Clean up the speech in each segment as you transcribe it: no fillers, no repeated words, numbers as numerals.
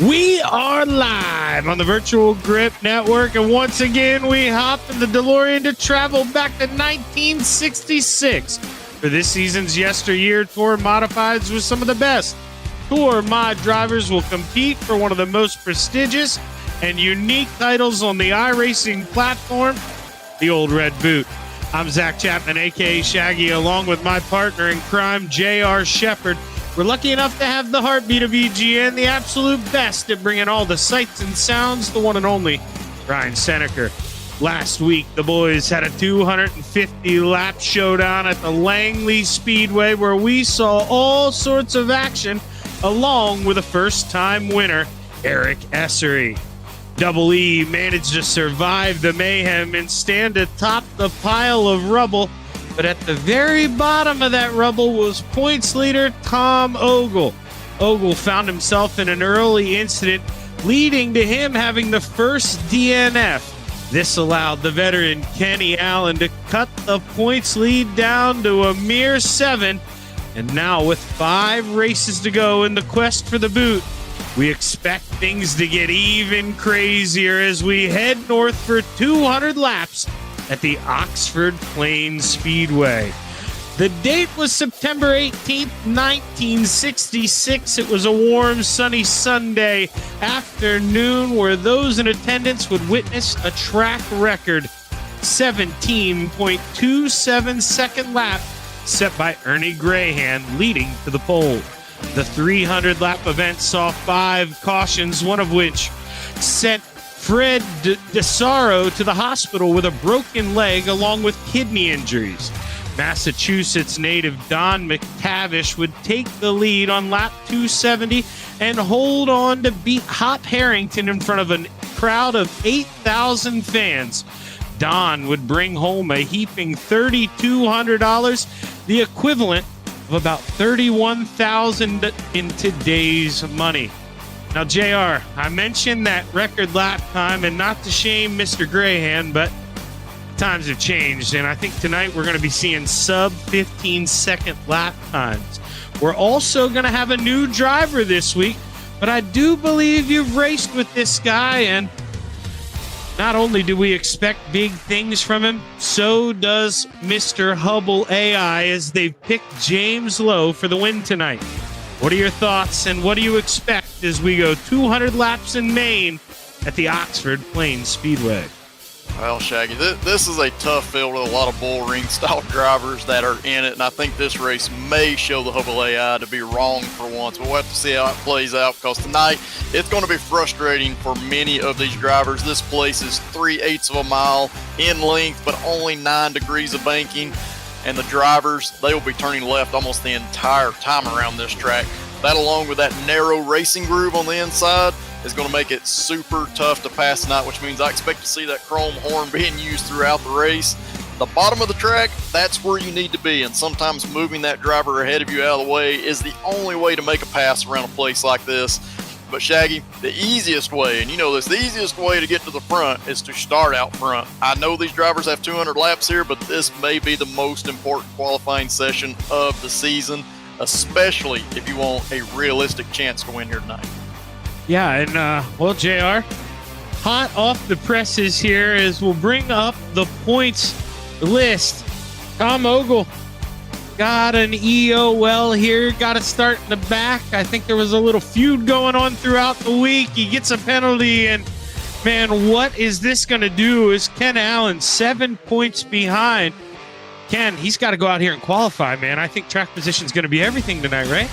We are live on the Virtual Grip Network, and once again, we hop in the DeLorean to travel back to 1966 for this season's YesterYear Tour Modifieds with some of the best Tour Mod drivers will compete for one of the most prestigious and unique titles on the iRacing platform, the Old Red Boot. I'm Zach Chapman, a.k.a. Shaggy, along with my partner in crime, J.R. Shepard. We're lucky enough to have the heartbeat of EGN, the absolute best at bringing all the sights and sounds, the one and only Ryan Seneker. Last week, the boys had a 250-lap showdown at the Langley Speedway where we saw all sorts of action, along with a first-time winner, Eric Essery. Double E managed to survive the mayhem and stand atop the pile of rubble, but at the very bottom of that rubble was points leader Tom Ogle. Ogle found himself in an early incident, leading to him having the first DNF. This allowed the veteran Kenny Allen to cut the points lead down to a mere 7. And now with 5 races to go in the quest for the boot, we expect things to get even crazier as we head north for 200 laps at the Oxford Plains Speedway. The date was September 18th, 1966. It was a warm, sunny Sunday afternoon where those in attendance would witness a track record 17.27 second lap set by Ernie Grahand leading to the pole. The 300-lap event saw 5 cautions, one of which sent Fred DeSaro to the hospital with a broken leg along with kidney injuries. Massachusetts native Don McTavish would take the lead on lap 270 and hold on to beat Hop Harrington in front of a crowd of 8,000 fans. Don would bring home a heaping $3,200, the equivalent of about $31,000 in today's money. Now, JR, I mentioned that record lap time, and not to shame Mr. Grahand, but times have changed, and I think tonight we're going to be seeing sub 15-second lap times. We're also going to have a new driver this week, but I do believe you've raced with this guy, and not only do we expect big things from him, so does Mr. Hubble AI as they've picked James Lowe for the win tonight. What are your thoughts, and what do you expect as we go 200 laps in Maine at the Oxford Plains Speedway? Well, Shaggy, this is a tough field with a lot of bull ring style drivers that are in it, and I think this race may show the Hubble AI to be wrong for once. We'll have to see how it plays out, because tonight it's going to be frustrating for many of these drivers. This place is 3/8 of a mile in length, but only 9 degrees of banking, and the drivers, they will be turning left almost the entire time around this track. That, along with that narrow racing groove on the inside, is going to make it super tough to pass tonight, which means I expect to see that chrome horn being used throughout the race. The bottom of the track, that's where you need to be, and sometimes moving that driver ahead of you out of the way is the only way to make a pass around a place like this. But Shaggy, the easiest way, and you know this, the easiest way to get to the front is to start out front. I know these drivers have 200 laps here, but this may be the most important qualifying session of the season, especially if you want a realistic chance to win here tonight. Yeah, and, well, JR, hot off the presses here as we'll bring up the points list. Tom Ogle got an EOL here, got a start in the back. I think there was a little feud going on throughout the week. He gets a penalty, and, man, what is this going to do? Is Ken Allen 7 points behind? Ken, he's got to go out here and qualify, man. I think track position is going to be everything tonight, right?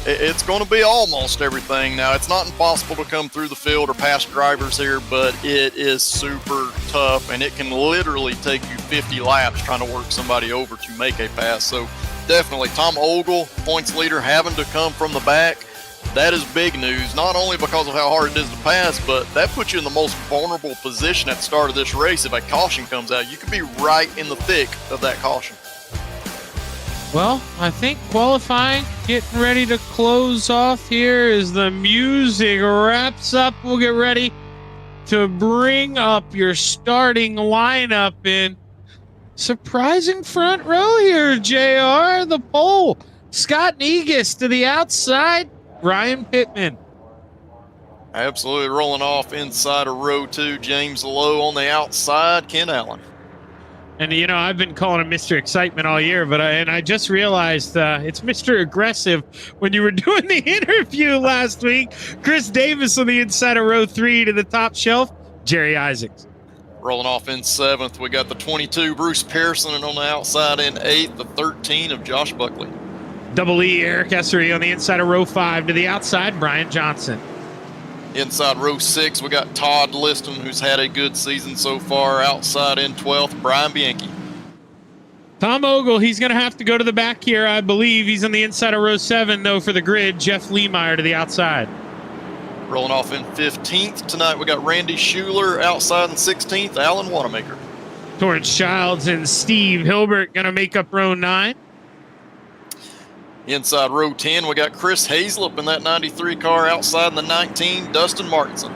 It's going to be almost everything. Now, it's not impossible to come through the field or pass drivers here, but it is super tough, and it can literally take you 50 laps trying to work somebody over to make a pass. So definitely Tom Ogle, points leader, having to come from the back. That is big news, not only because of how hard it is to pass, but that puts you in the most vulnerable position at the start of this race. If a caution comes out, you could be right in the thick of that caution. Well, I think qualifying, getting ready to close off here as the music wraps up. We'll get ready to bring up your starting lineup in surprising front row here, JR. The pole, Scott Negus to the outside, Ryan Pittman. Absolutely. Rolling off inside of row 2, James Lowe on the outside, Ken Allen. And, you know, I've been calling him Mr. Excitement all year, but I just realized it's Mr. Aggressive. When you were doing the interview last week, Chris Davis on the inside of row 3 to the top shelf, Jerry Isaacs. Rolling off in 7th, we got the 22, Bruce Pearson, and on the outside in 8th, the 13 of Josh Buckley. Double E, Eric Essery on the inside of row 5 to the outside, Brian Johnson. Inside row 6, we got Todd Liston, who's had a good season so far. Outside in 12th, Brian Bianchi. Tom Ogle, he's going to have to go to the back here, I believe. He's on the inside of row 7, though, for the grid. Jeff Leemeyer to the outside. Rolling off in 15th tonight, we got Randy Schuler. Outside in 16th, Alan Wanamaker. Torrance Childs and Steve Hilbert going to make up row 9. Inside row 10, we got Chris Hazlip in that 93 car. Outside in the 19, Dustin Martinson.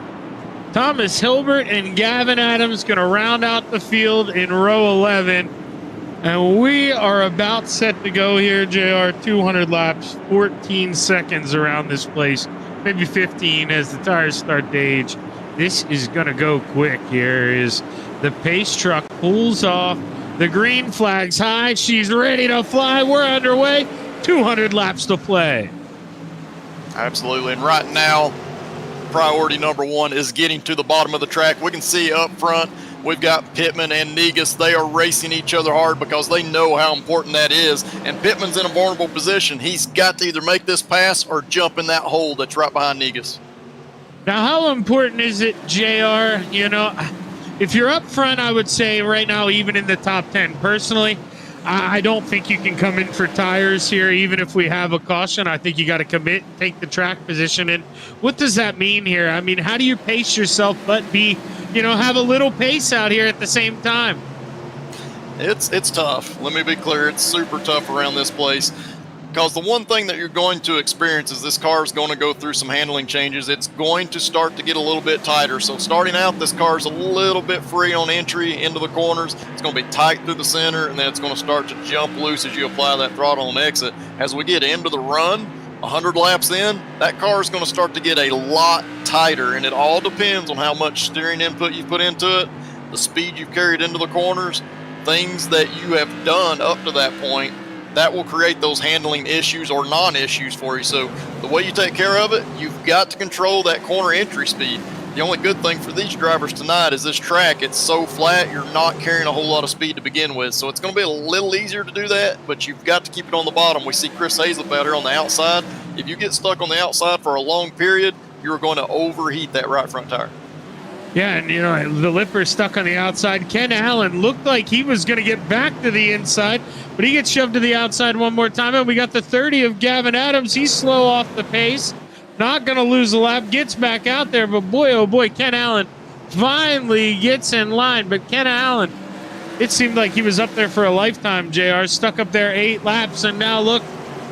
Thomas Hilbert and Gavin Adams going to round out the field in row 11. And we are about set to go here, JR. 200 laps, 14 seconds around this place. Maybe 15 as the tires start to age. This is going to go quick here as the pace truck pulls off. The green flag's high. She's ready to fly. We're underway. 200 laps to play. Absolutely. And right now, priority number 1 is getting to the bottom of the track. We can see up front, we've got Pittman and Negus. They are racing each other hard because they know how important that is. And Pittman's in a vulnerable position. He's got to either make this pass or jump in that hole that's right behind Negus. Now, how important is it, JR? You know, if you're up front, I would say right now, even in the top 10, personally, I don't think you can come in for tires here, even if we have a caution. I think you got to commit, take the track position. And what does that mean here? I mean, how do you pace yourself but have a little pace out here at the same time? It's tough. Let me be clear. It's super tough around this place. Because the one thing that you're going to experience is this car is going to go through some handling changes. It's going to start to get a little bit tighter. So starting out, this car is a little bit free on entry into the corners. It's going to be tight through the center, and then it's going to start to jump loose as you apply that throttle and exit. As we get into the run, 100 laps in, that car is going to start to get a lot tighter, and it all depends on how much steering input you put into it, the speed you've carried into the corners, things that you have done up to that point. That will create those handling issues or non-issues for you. So the way you take care of it, you've got to control that corner entry speed. The only good thing for these drivers tonight is this track, it's so flat, you're not carrying a whole lot of speed to begin with. So it's going to be a little easier to do that, but you've got to keep it on the bottom. We see Chris Hazlip out here on the outside. If you get stuck on the outside for a long period, you're going to overheat that right front tire. Yeah, and, the lipper's stuck on the outside. Ken Allen looked like he was going to get back to the inside, but he gets shoved to the outside one more time. And we got the 30 of Gavin Adams. He's slow off the pace. Not going to lose a lap. Gets back out there, but boy, oh boy, Ken Allen finally gets in line. But Ken Allen, it seemed like he was up there for a lifetime, JR. Stuck up there 8 laps, and now look,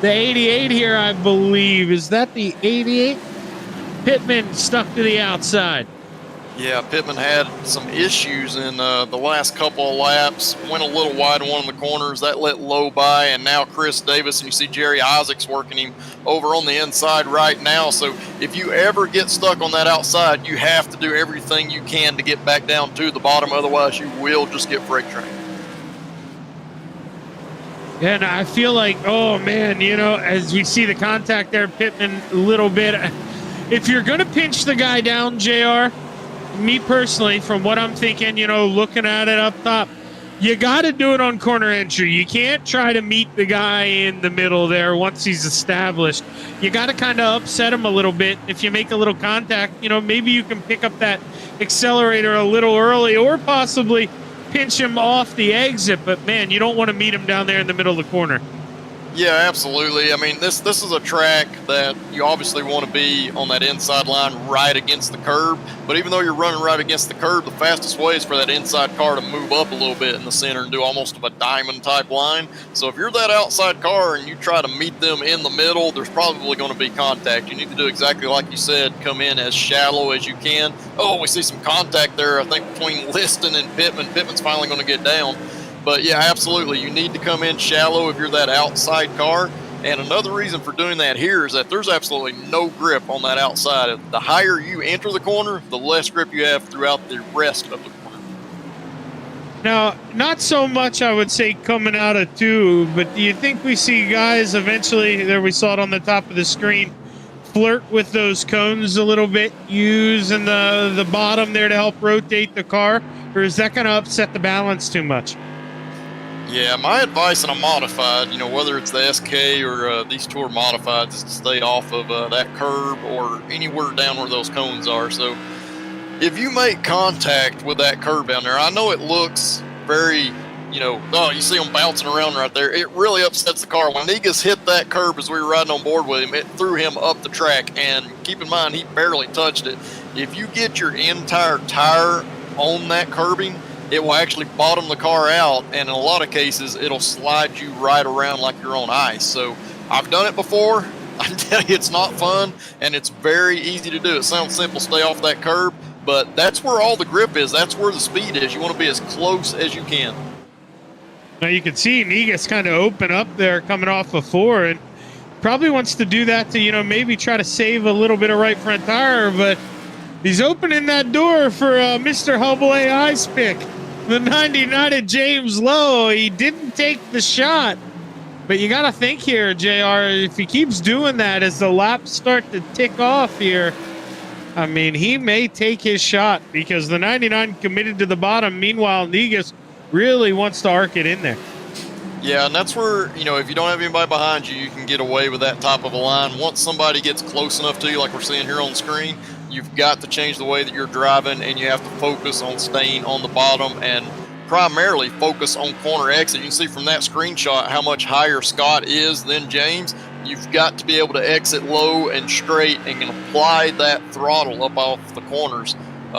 the 88 here, I believe. Is that the 88? Pittman stuck to the outside. Yeah, Pittman had some issues in the last couple of laps. Went a little wide in one of the corners. That let Lowe by, and now Chris Davis, and you see Jerry Isaacs working him over on the inside right now. So if you ever get stuck on that outside, you have to do everything you can to get back down to the bottom. Otherwise, you will just get freight trained. And I feel like, oh, man, as we see the contact there, Pittman a little bit. If you're going to pinch the guy down, JR, me personally, from what I'm thinking, looking at it up top, you got to do it on corner entry. You can't try to meet the guy in the middle there once he's established. You got to kind of upset him a little bit. If you make a little contact, maybe you can pick up that accelerator a little early or possibly pinch him off the exit. But, man, you don't want to meet him down there in the middle of the corner. Yeah, absolutely. I mean, this is a track that you obviously want to be on that inside line right against the curb. But even though you're running right against the curb, the fastest way is for that inside car to move up a little bit in the center and do almost of a diamond type line. So if you're that outside car and you try to meet them in the middle, there's probably going to be contact. You need to do exactly like you said, come in as shallow as you can. Oh, we see some contact there, I think, between Liston and Pittman. Pittman's finally going to get down. But yeah, absolutely. You need to come in shallow if you're that outside car. And another reason for doing that here is that there's absolutely no grip on that outside. The higher you enter the corner, the less grip you have throughout the rest of the corner. Now, not so much, I would say, coming out of 2, but do you think we see guys eventually, there we saw it on the top of the screen, flirt with those cones a little bit, using the bottom there to help rotate the car, or is that going to upset the balance too much? Yeah, my advice on a modified, you know, whether it's the SK or these Tour modifieds, is to stay off of that curb or anywhere down where those cones are. So if you make contact with that curb down there, I know it looks very, you know, oh, you see them bouncing around right there. It really upsets the car. When Negus hit that curb as we were riding on board with him, it threw him up the track. And keep in mind, he barely touched it. If you get your entire tire on that curbing, it will actually bottom the car out, and in a lot of cases, it'll slide you right around like you're on ice. So I've done it before. I tell you, it's not fun, and it's very easy to do. It sounds simple, stay off that curb, but that's where all the grip is. That's where the speed is. You want to be as close as you can. Now you can see Negus kind of open up there coming off of 4, and probably wants to do that to, you know, maybe try to save a little bit of right front tire, but he's opening that door for Mr. Hubble AI's pick. The 99 of James Lowe. He didn't take the shot. But you got to think here, JR, if he keeps doing that as the laps start to tick off here, I mean, he may take his shot because the 99 committed to the bottom. Meanwhile, Negus really wants to arc it in there. Yeah, and that's where, you know, if you don't have anybody behind you, you can get away with that top of a line. Once somebody gets close enough to you, like we're seeing here on the screen, you've got to change the way that you're driving, and you have to focus on staying on the bottom and primarily focus on corner exit. You can see from that screenshot how much higher Scott is than James. You've got to be able to exit low and straight and can apply that throttle up off the corners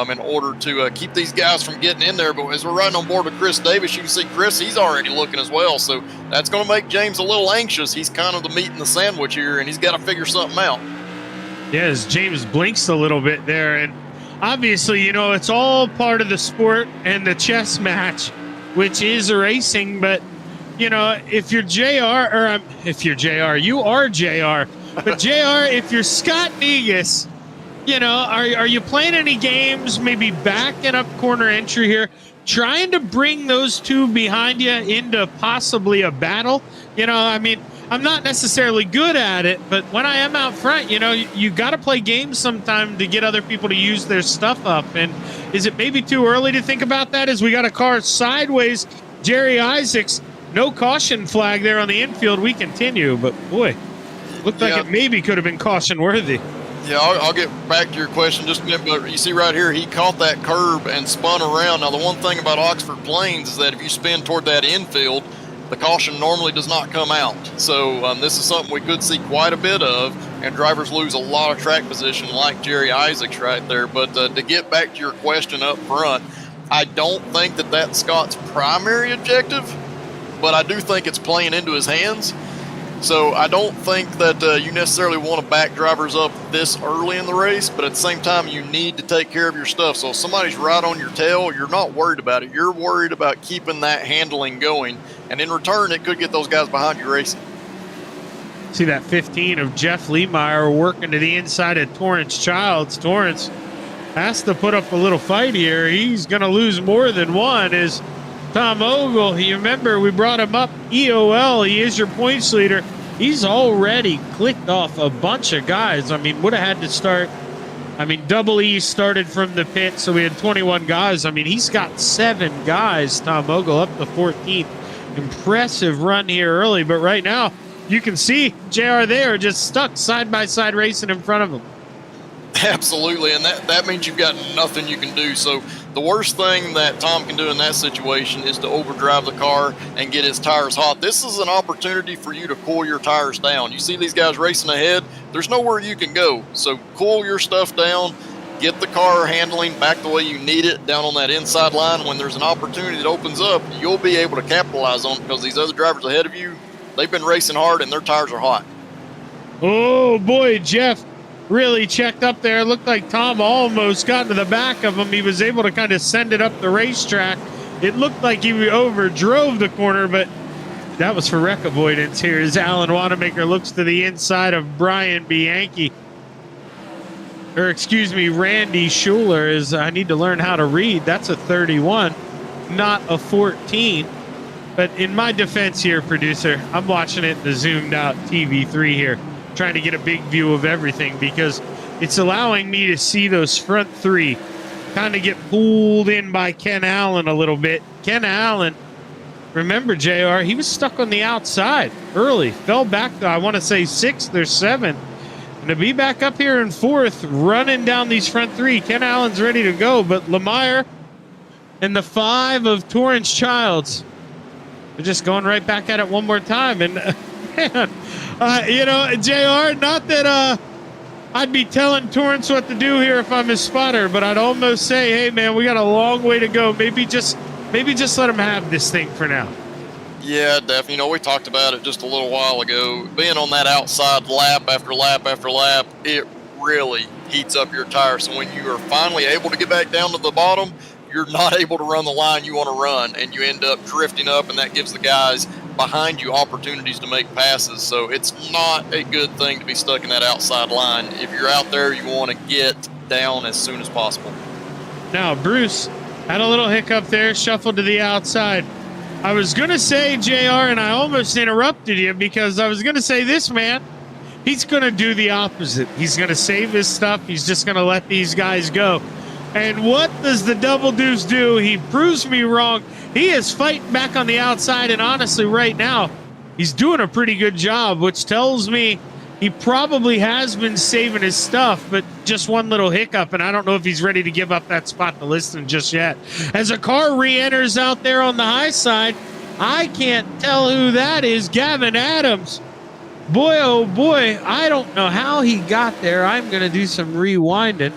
in order to keep these guys from getting in there. But as we're riding on board with Chris Davis, you can see Chris, he's already looking as well. So that's going to make James a little anxious. He's kind of the meat in the sandwich here, and he's got to figure something out. Yes, James blinks a little bit there, and obviously, you know, it's all part of the sport and the chess match, which is racing. But, you know, if you're JR, or if you're JR, you are JR. But JR, if you're Scott Negus, you know, are you playing any games, maybe backing up corner entry here, trying to bring those two behind you into possibly a battle? You know, I mean, I'm not necessarily good at it, but when I am out front, you know, you got to play games sometime to get other people to use their stuff up. And is it maybe too early to think about that as we got a car sideways? Jerry Isaacs, no caution flag there on the infield. We continue, but boy, looked like it maybe could have been caution worthy. Yeah, I'll get back to your question just a minute, but you see right here, he caught that curb and spun around. Now, the one thing about Oxford Plains is that if you spin toward that infield, the caution normally does not come out. So this is something we could see quite a bit of, and drivers lose a lot of track position like Jerry Isaacs right there. But to get back to your question up front, I don't think that that's Scott's primary objective, but I do think it's playing into his hands. So I don't think that you necessarily want to back drivers up this early in the race, but at the same time, you need to take care of your stuff. So if somebody's right on your tail, you're not worried about it. You're worried about keeping that handling going. And in return, it could get those guys behind you racing. See that 15 of Jeff Lemeyer working to the inside of Torrance Childs. Torrance has to put up a little fight here. He's going to lose more than one. Is Tom Ogle, you remember we brought him up, EOL, he is your points leader. He's already clicked off a bunch of guys. I mean, would have had to start. I mean, Double E started from the pit, so we had 21 guys. I mean, he's got 7 guys, Tom Ogle, up to 14th. Impressive run here early, but right now, you can see JR, they are just stuck side by side racing in front of him. Absolutely, and that means you've got nothing you can do. So the worst thing that Tom can do in that situation is to overdrive the car and get his tires hot. This is an opportunity for you to cool your tires down. You see these guys racing ahead, there's nowhere you can go. So cool your stuff down, get the car handling back the way you need it down on that inside line. When there's an opportunity that opens up, you'll be able to capitalize on it because these other drivers ahead of you, they've been racing hard and their tires are hot. Oh boy, Jeff really checked up there. Looked like Tom almost got into the back of him. He was able to kind of send it up the racetrack. It looked like he overdrove the corner, but that was for wreck avoidance here as Alan Wanamaker looks to the inside of Brian Bianchi. Or excuse me, Randy Schuler. Is I need to learn how to read. That's a 31, not a 14. But in my defense here, producer, I'm watching it in the zoomed out TV3 here, trying to get a big view of everything because it's allowing me to see those front three kind of get pulled in by Ken Allen a little bit. Ken Allen, remember, JR, he was stuck on the outside early, fell back to, I want to say, 6th or 7th. And to be back up here in 4th, running down these front three, Ken Allen's ready to go. But Lemire and the 5 of Torrance Childs, they're just going right back at it one more time. And, man, you know, JR, not that I'd be telling Torrance what to do here if I'm his spotter, but I'd almost say, hey, man, we got a long way to go. Maybe just let him have this thing for now. Yeah, definitely. You know, we talked about it just a little while ago. Being on that outside lap after lap after lap, it really heats up your tires. So when you are finally able to get back down to the bottom, you're not able to run the line you want to run, and you end up drifting up, and that gives the guys behind you opportunities to make passes. So it's not a good thing to be stuck in that outside line. If you're out there, you want to get down as soon as possible. Now, Bruce had a little hiccup there, shuffled to the outside. I was going to say, JR, and I almost interrupted you because I was going to say this, man, he's going to do the opposite. He's going to save his stuff. He's just going to let these guys go. And what does the Double Deuce do? He proves me wrong. He is fighting back on the outside, and honestly, right now, he's doing a pretty good job, which tells me he probably has been saving his stuff, but just one little hiccup, and I don't know if he's ready to give up that spot to Liston just yet. As a car re-enters out there on the high side, I can't tell who that is. Gavin Adams. Boy, oh boy, I don't know how he got there. I'm going to do some rewinding.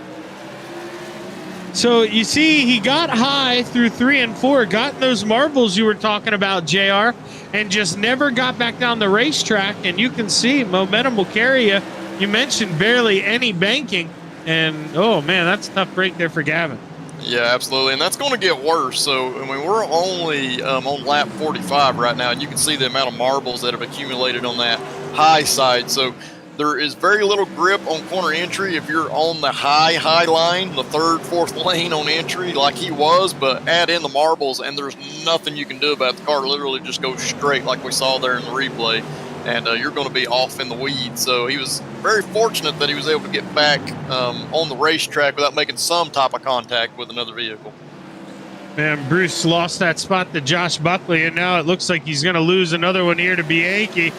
So you see, he got high through 3 and 4, got those marbles you were talking about, JR, and just never got back down the racetrack. And you can see momentum will carry you. You mentioned barely any banking, and oh man, that's a tough break there for Gavin. Yeah, absolutely, and that's going to get worse. So, I mean, we're only on lap 45 right now, and you can see the amount of marbles that have accumulated on that high side. So there is very little grip on corner entry if you're on the high line, the 3rd, 4th lane on entry like he was, but add in the marbles and there's nothing you can do about it. The car literally just goes straight like we saw there in the replay, and you're going to be off in the weeds. So he was very fortunate that he was able to get back on the racetrack without making some type of contact with another vehicle. Man, Bruce lost that spot to Josh Buckley, and now it looks like he's going to lose another one here to Bianchi.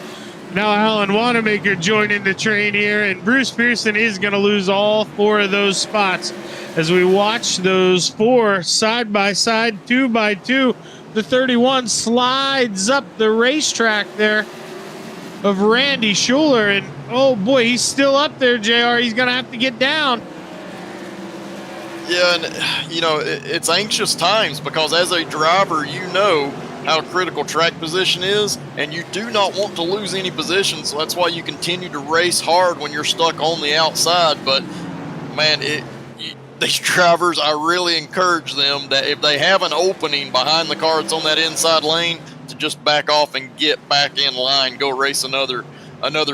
Now Alan Wanamaker joining the train here, and Bruce Pearson is going to lose all 4 of those spots as we watch those 4 side by side, 2 by 2. The 31 slides up the racetrack there of Randy Schuler, and oh boy, he's still up there, JR. He's going to have to get down. Yeah, and you know, it's anxious times because as a driver, you know how critical track position is, and you do not want to lose any position, so that's why you continue to race hard when you're stuck on the outside. But man, these drivers, I really encourage them that if they have an opening behind the car that's on that inside lane, to just back off and get back in line, go race another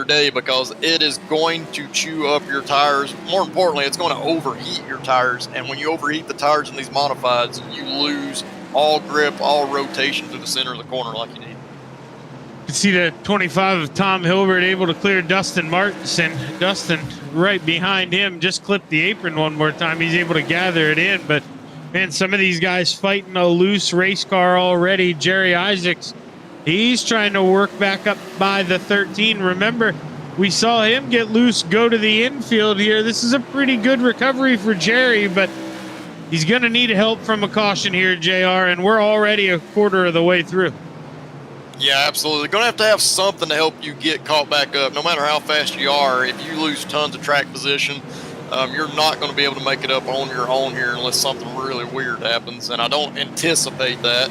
day, because it is going to chew up your tires. More importantly, it's going to overheat your tires, and when you overheat the tires in these modifieds, you lose all grip, all rotation through the center of the corner like you need. You can see the 25 of Tom Hilbert able to clear Dustin Martinson. Dustin right behind him, just clipped the apron one more time. He's able to gather it in, but man, some of these guys fighting a loose race car already. Jerry Isaacs, he's trying to work back up by the 13. Remember, we saw him get loose, go to the infield here. This is a pretty good recovery for Jerry, but he's going to need help from a caution here, JR, and we're already a quarter of the way through. Yeah, absolutely. Going to have something to help you get caught back up. No matter how fast you are, if you lose tons of track position, you're not going to be able to make it up on your own here unless something really weird happens, and I don't anticipate that.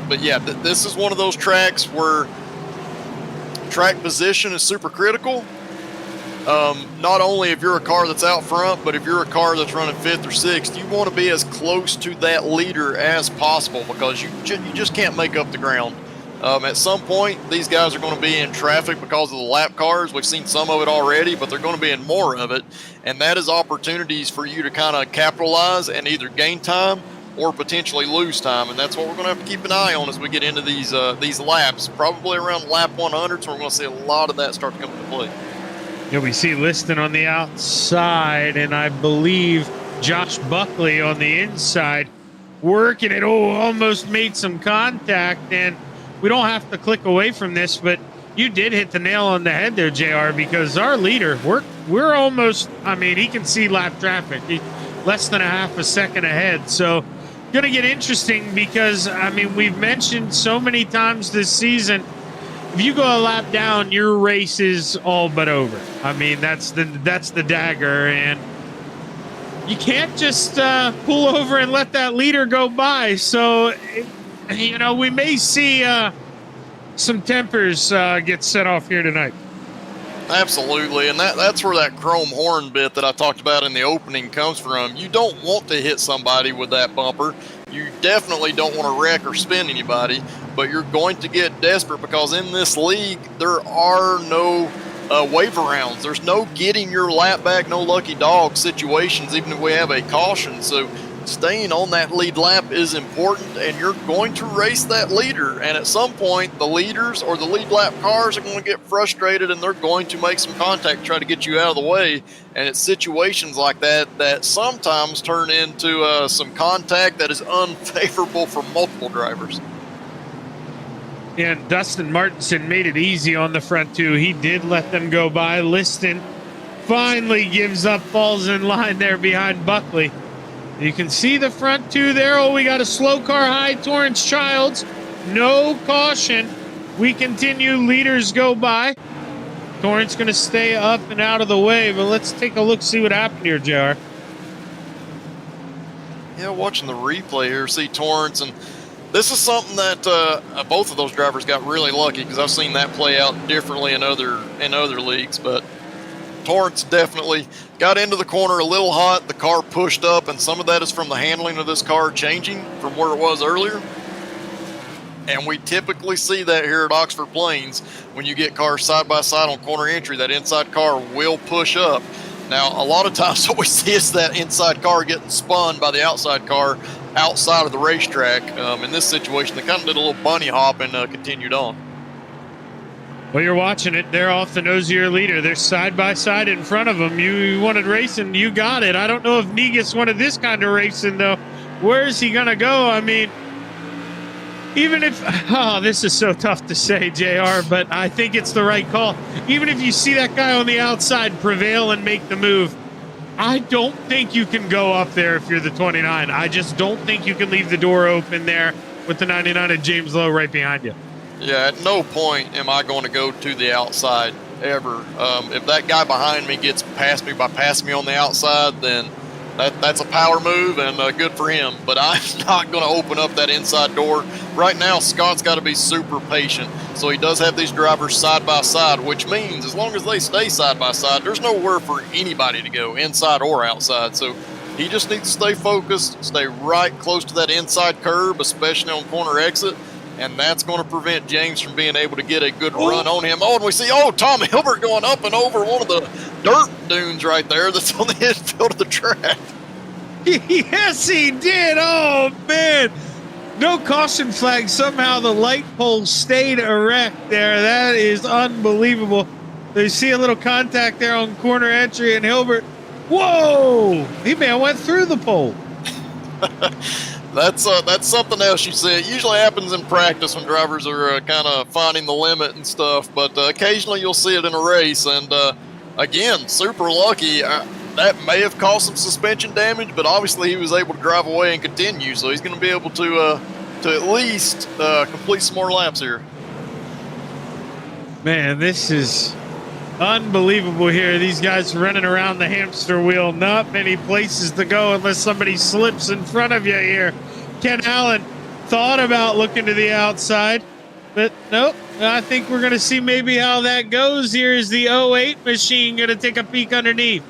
But yeah, this is one of those tracks where track position is super critical. Not only if you're a car that's out front, but if you're a car that's running 5th or 6th, you want to be as close to that leader as possible because you just can't make up the ground. At some point, these guys are going to be in traffic because of the lap cars. We've seen some of it already, but they're going to be in more of it. And that is opportunities for you to kind of capitalize and either gain time or potentially lose time. And that's what we're going to have to keep an eye on as we get into these laps. Probably around lap 100, so we're going to see a lot of that start to come into play. Yeah, we see Liston on the outside, and I believe Josh Buckley on the inside working it. Oh, almost made some contact, and we don't have to click away from this, but you did hit the nail on the head there, JR, because our leader, we're almost, I mean, he can see lap traffic. He's less than a half a second ahead. So going to get interesting because, I mean, we've mentioned so many times this season, if you go a lap down, your race is all but over. I mean, that's the dagger, and you can't just pull over and let that leader go by. So, you know, we may see some tempers get set off here tonight. Absolutely, and that's where that chrome horn bit that I talked about in the opening comes from. You don't want to hit somebody with that bumper. You definitely don't want to wreck or spin anybody, but you're going to get desperate because in this league, there are no waiver rounds. There's no getting your lap back, no lucky dog situations, even if we have a caution. So staying on that lead lap is important, and you're going to race that leader. And at some point, the leaders or the lead lap cars are going to get frustrated, and they're going to make some contact to try to get you out of the way. And it's situations like that that sometimes turn into some contact that is unfavorable for multiple drivers. And Dustin Martinson made it easy on the front two. He did let them go by. Liston finally gives up, falls in line there behind Buckley. You can see the front two there. Oh, we got a slow car high, Torrance Childs. No caution. We continue. Leaders go by. Torrance going to stay up and out of the way, but let's take a look, see what happened here, JR. Yeah, watching the replay here, see Torrance, and this is something that both of those drivers got really lucky because I've seen that play out differently in other leagues, but Torrance definitely got into the corner a little hot. The car pushed up, and some of that is from the handling of this car changing from where it was earlier. And we typically see that here at Oxford Plains when you get cars side by side on corner entry, that inside car will push up. Now, a lot of times what we see is that inside car getting spun by the outside car outside of the racetrack. In this situation, they kind of did a little bunny hop and continued on. Well, you're watching it. They're off the nose of your leader. They're side by side in front of them. You wanted racing. You got it. I don't know if Negus wanted this kind of racing, though. Where's he going to go? I mean, even if, this is so tough to say, JR, but I think it's the right call. Even if you see that guy on the outside prevail and make the move, I don't think you can go up there if you're the 29. I just don't think you can leave the door open there with the 99 and James Lowe right behind you. Yeah, at no point am I going to go to the outside ever. If that guy behind me gets past me by passing me on the outside, then that's a power move and good for him. But I'm not going to open up that inside door. Right now, Scott's got to be super patient. So he does have these drivers side by side, which means as long as they stay side by side, there's nowhere for anybody to go, inside or outside. So he just needs to stay focused, stay right close to that inside curb, especially on corner exit. And that's going to prevent James from being able to get a good run on him. Oh, and we see, Tom Hilbert going up and over one of the dirt dunes right there that's on the infield of the track. Yes, he did. Oh, man. No caution flag. Somehow the light pole stayed erect there. That is unbelievable. They see a little contact there on corner entry, and Hilbert, whoa, he man went through the pole. That's something else you see. It usually happens in practice when drivers are kind of finding the limit and stuff, but occasionally you'll see it in a race. And again, super lucky. That may have caused some suspension damage, but obviously he was able to drive away and continue, so he's going to be able to at least complete some more laps here. Man, this is unbelievable here. These guys running around the hamster wheel. Not many places to go unless somebody slips in front of you here. Ken Allen thought about looking to the outside, but nope. I think we're going to see maybe how that goes. Here is the 08 machine going to take a peek underneath.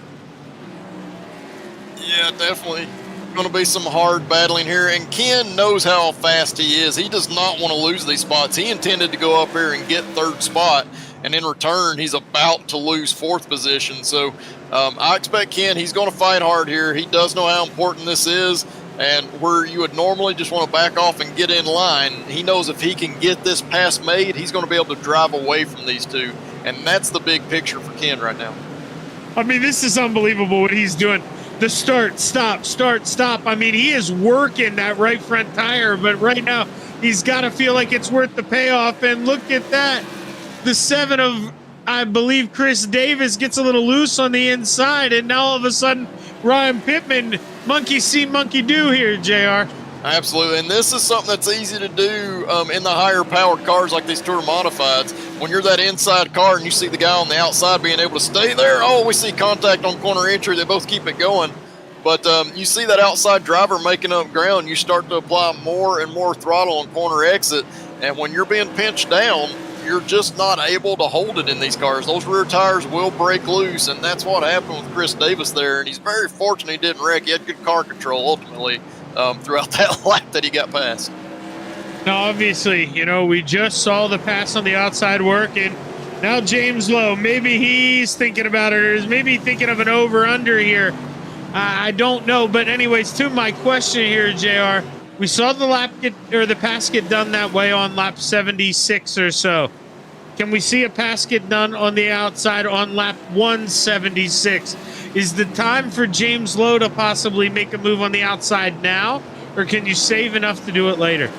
Yeah, definitely. going to be some hard battling here, and Ken knows how fast he is. He does not want to lose these spots. He intended to go up here and get third spot, and in return, he's about to lose fourth position. So I expect Ken, he's going to fight hard here. He does know how important this is, and where you would normally just want to back off and get in line, he knows if he can get this pass made, he's going to be able to drive away from these two, and that's the big picture for Ken right now. I mean, this is unbelievable what he's doing. The start, stop. I mean, he is working that right front tire, but right now he's got to feel like it's worth the payoff. And look at that. The 7 of, I believe, Chris Davis gets a little loose on the inside, and now all of a sudden, Ryan Pittman, monkey see, monkey do here, JR. Absolutely, and this is something that's easy to do in the higher powered cars like these Tour Modifieds. When you're that inside car and you see the guy on the outside being able to stay there, we see contact on corner entry. They both keep it going. But you see that outside driver making up ground, you start to apply more and more throttle on corner exit, and when you're being pinched down, you're just not able to hold it in these cars. Those rear tires will break loose, and that's what happened with Chris Davis there, and he's very fortunate he didn't wreck. He had good car control ultimately throughout that lap that he got past. Now, obviously, we just saw the pass on the outside work, and now James Lowe, maybe he's thinking about it, or is maybe thinking of an over-under here. I don't know, but anyways, to my question here, JR, we saw the pass get done that way on lap 76 or so. Can we see a pass get done on the outside on lap 176? Is the time for James Lowe to possibly make a move on the outside now, or can you save enough to do it later?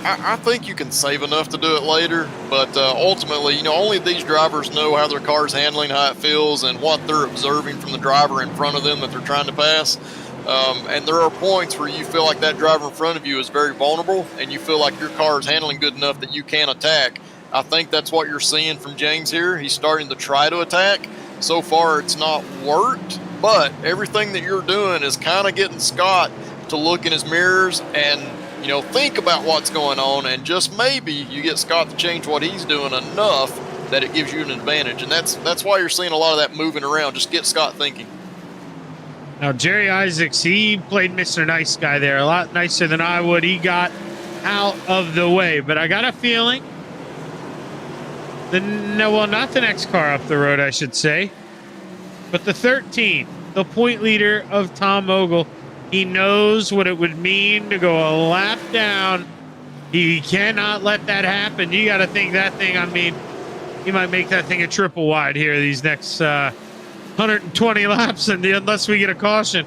I think you can save enough to do it later, but ultimately, only these drivers know how their car's handling, how it feels, and what they're observing from the driver in front of them that they're trying to pass. And there are points where you feel like that driver in front of you is very vulnerable, and you feel like your car is handling good enough that you can attack. I think that's what you're seeing from James here. He's starting to try to attack. So far, it's not worked, but everything that you're doing is kind of getting Scott to look in his mirrors and think about what's going on, and just maybe you get Scott to change what he's doing enough that it gives you an advantage. And that's why you're seeing a lot of that moving around. Just get Scott thinking. Now, Jerry Isaacs, he played Mr. Nice Guy there, a lot nicer than I would. He got out of the way, but I got a feeling not the next car up the road, I should say, but the 13, the point leader of Tom Ogle. He knows what it would mean to go a lap down. He cannot let that happen. You got to think that thing, he might make that thing a triple wide here these next 120 laps, unless we get a caution.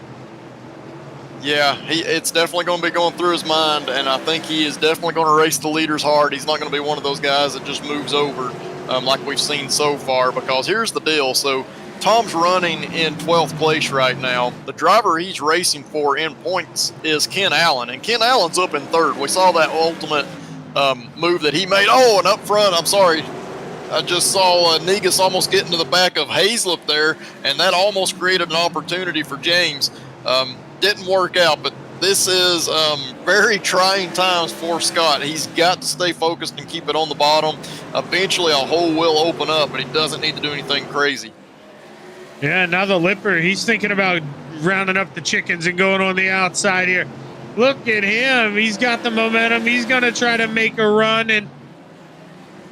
Yeah, it's definitely going to be going through his mind, and I think he is definitely going to race the leaders hard. He's not going to be one of those guys that just moves over like we've seen so far, because here's the deal. So Tom's running in 12th place right now. The driver he's racing for in points is Ken Allen, and Ken Allen's up in third. We saw that ultimate move that he made. And up front, I'm sorry, I just saw Negus almost get into the back of Hazlip there, and that almost created an opportunity for James. Didn't work out, but this is very trying times for Scott. He's got to stay focused and keep it on the bottom. Eventually a hole will open up, but he doesn't need to do anything crazy. Yeah, now the Lipper, he's thinking about rounding up the chickens and going on the outside here. Look at him. He's got the momentum. He's going to try to make a run. And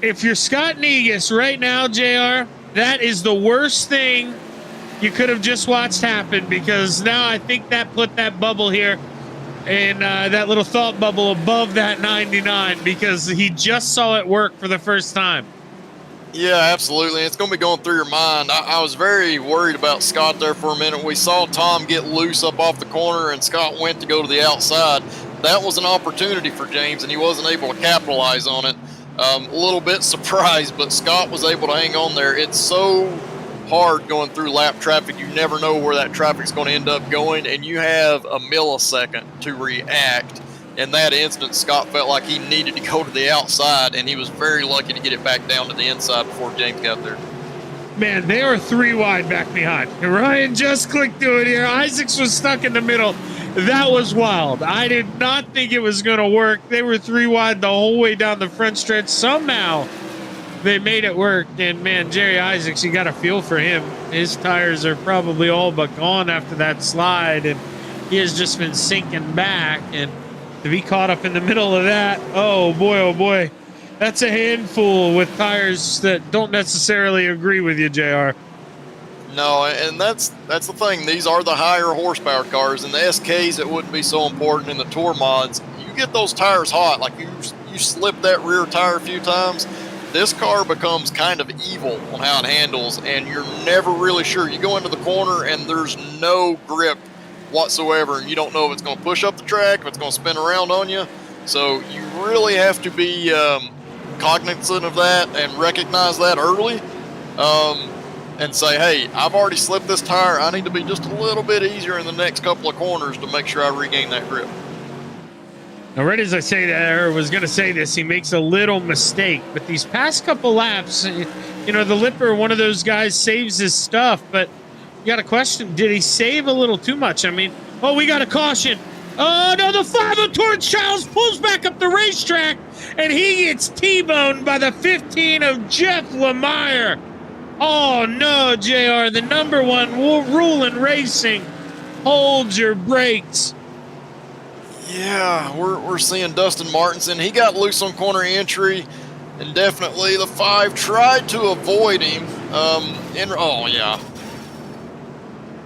if you're Scott Negus right now, JR, that is the worst thing you could have just watched happen, because now I think that put that bubble here and that little thought bubble above that 99, because he just saw it work for the first time. Yeah, absolutely. It's going to be going through your mind. I was very worried about Scott there for a minute. We saw Tom get loose up off the corner, and Scott went to go to the outside. That was an opportunity for James, and he wasn't able to capitalize on it. A little bit surprised, but Scott was able to hang on there. It's so hard going through lap traffic. You never know where that traffic's going to end up going, and you have a millisecond to react. In that instance, Scott felt like he needed to go to the outside, and he was very lucky to get it back down to the inside before James got there. Man, they are 3 wide back behind. Ryan just clicked to it here. Isaacs was stuck in the middle. That was wild. I did not think it was going to work. They were 3 wide the whole way down the front stretch. Somehow they made it work. And, man, Jerry Isaacs, you got to feel for him. His tires are probably all but gone after that slide. And he has just been sinking back, and to be caught up in the middle of that, oh boy, that's a handful with tires that don't necessarily agree with you, JR. No, and that's the thing. These are the higher horsepower cars. In the SKs, it wouldn't be so important. In the Tour mods, you get those tires hot. Like you slip that rear tire a few times, this car becomes kind of evil on how it handles, and you're never really sure. You go into the corner, and there's no grip whatsoever, and you don't know if it's going to push up the track, if it's going to spin around on you. So you really have to be cognizant of that and recognize that early, and say, hey, I've already slipped this tire. I need to be just a little bit easier in the next couple of corners to make sure I regain that grip. Now, right as I say that, or was going to say this, he makes a little mistake. But these past couple laps, you know, the Lipper, one of those guys, saves his stuff, but you got a question, did he save a little too much? I mean, oh, we got a caution. Oh, no, the 5 of Torrance Childs pulls back up the racetrack, and he gets T-boned by the 15 of Jeff Lemire. Oh, no, JR, the number one rule in racing, hold your brakes. Yeah, we're seeing Dustin Martinson. He got loose on corner entry, and definitely the 5 tried to avoid him. Oh, yeah.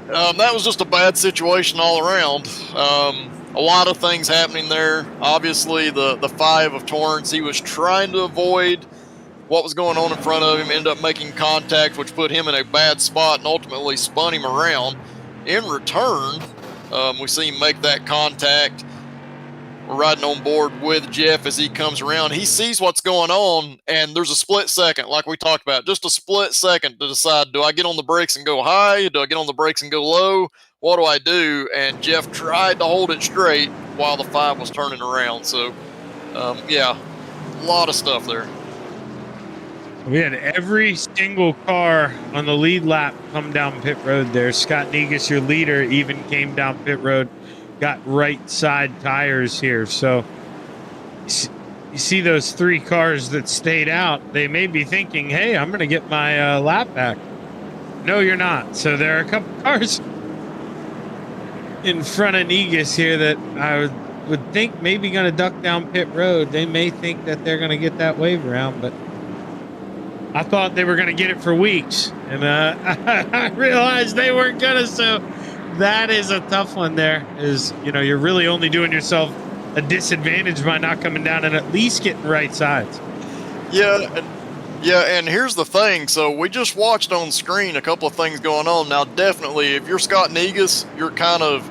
That was just a bad situation all around. A lot of things happening there. Obviously, the 5 of Torrance, he was trying to avoid what was going on in front of him, ended up making contact, which put him in a bad spot and ultimately spun him around. In return, we see him make that contact. We're riding on board with Jeff as he comes around. He sees what's going on, and there's a split second, like we talked about, just a split second to decide, do I get on the brakes and go high? Do I get on the brakes and go low? What do I do? And Jeff tried to hold it straight while the 5 was turning around. So, yeah, a lot of stuff there. We had every single car on the lead lap come down pit road there. Scott Negus, your leader, even came down pit road, got right side tires here. So you see those 3 cars that stayed out, they may be thinking, hey, I'm going to get my lap back. No, you're not. So there are a couple cars in front of Negus here that I would think maybe going to duck down pit road. They may think that they're going to get that wave around, but I thought they were going to get it for weeks, and I realized they weren't going to. So that is a tough one there. Is, you know, you're really only doing yourself a disadvantage by not coming down and at least getting right sides. Yeah, and here's the thing. So we just watched on screen a couple of things going on. Now, definitely, if you're Scott Negus, you're kind of,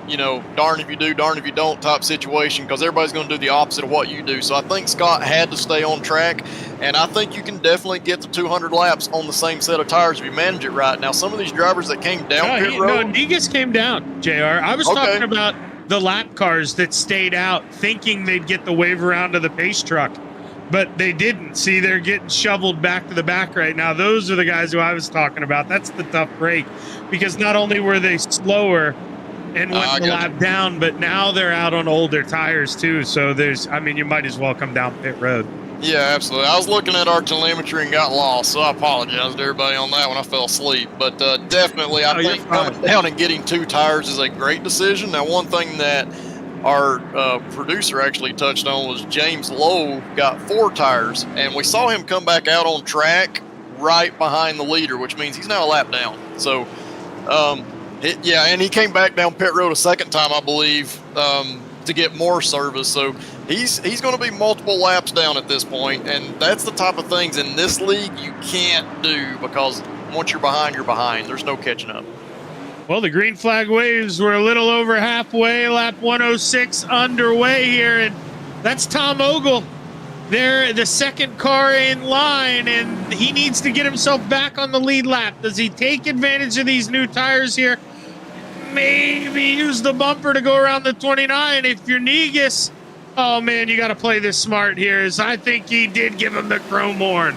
you know, darn if you do, darn if you don't type situation, because everybody's going to do the opposite of what you do. So I think Scott had to stay on track, and I think you can definitely get to 200 laps on the same set of tires if you manage it right. Now, some of these drivers that came down pit road... No, Negus came down, JR. I was talking about the lap cars that stayed out thinking they'd get the wave around to the pace truck, but they didn't. See, they're getting shoveled back to the back right now. Those are the guys who I was talking about. That's the tough break, because not only were they slower and went the lap down, but now they're out on older tires too. So there's, I mean, you might as well come down pit road. Yeah, absolutely. I was looking at our telemetry and got lost, so I apologize to everybody on that when I fell asleep. But definitely, I think coming down and getting 2 tires is a great decision. Now, one thing that our producer actually touched on was James Lowe got 4 tires, and we saw him come back out on track right behind the leader, which means he's now a lap down. So, yeah, and he came back down pit road a second time, I believe, to get more service. So he's going to be multiple laps down at this point, and that's the type of things in this league you can't do, because once you're behind, you're behind. There's no catching up. Well, the green flag waves were a little over halfway. Lap 106 underway here, and that's Tom Ogle. They're the second car in line, and he needs to get himself back on the lead lap. Does he take advantage of these new tires here? Maybe use the bumper to go around the 29. If you're Negus, oh man, you got to play this smart here. As I think he did give him the chrome horn.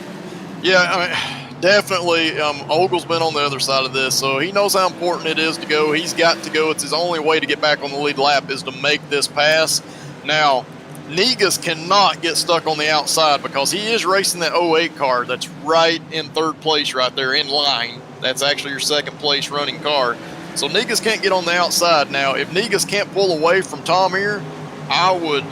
Yeah, I mean, definitely. Ogle's been on the other side of this, so he knows how important it is to go. He's got to go. It's his only way to get back on the lead lap is to make this pass. Now, Negus cannot get stuck on the outside, because he is racing that 08 car that's right in 3rd place right there in line. That's actually your 2nd place running car. So Negus can't get on the outside. Now, if Negus can't pull away from Tom here, I would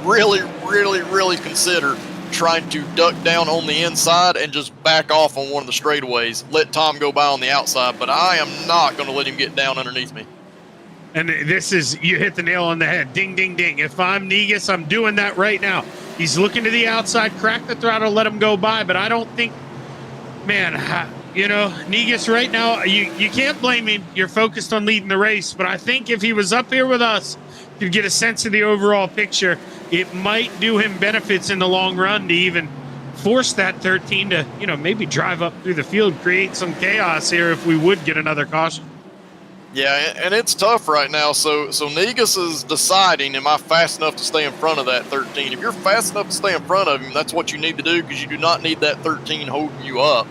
really consider trying to duck down on the inside and just back off on one of the straightaways. Let Tom go by on the outside, but I am not going to let him get down underneath me. And this is, you hit the nail on the head. Ding, ding, ding. If I'm Negus, I'm doing that right now. He's looking to the outside, crack the throttle, let him go by, but I don't think, man, you know, Negus right now, you can't blame him. You're focused on leading the race, but I think if he was up here with us, to get a sense of the overall picture, it might do him benefits in the long run to even force that 13 to, you know, maybe drive up through the field, create some chaos here if we would get another caution. Yeah, and it's tough right now. So Negus is deciding, am I fast enough to stay in front of that 13? If you're fast enough to stay in front of him, that's what you need to do, because you do not need that 13 holding you up.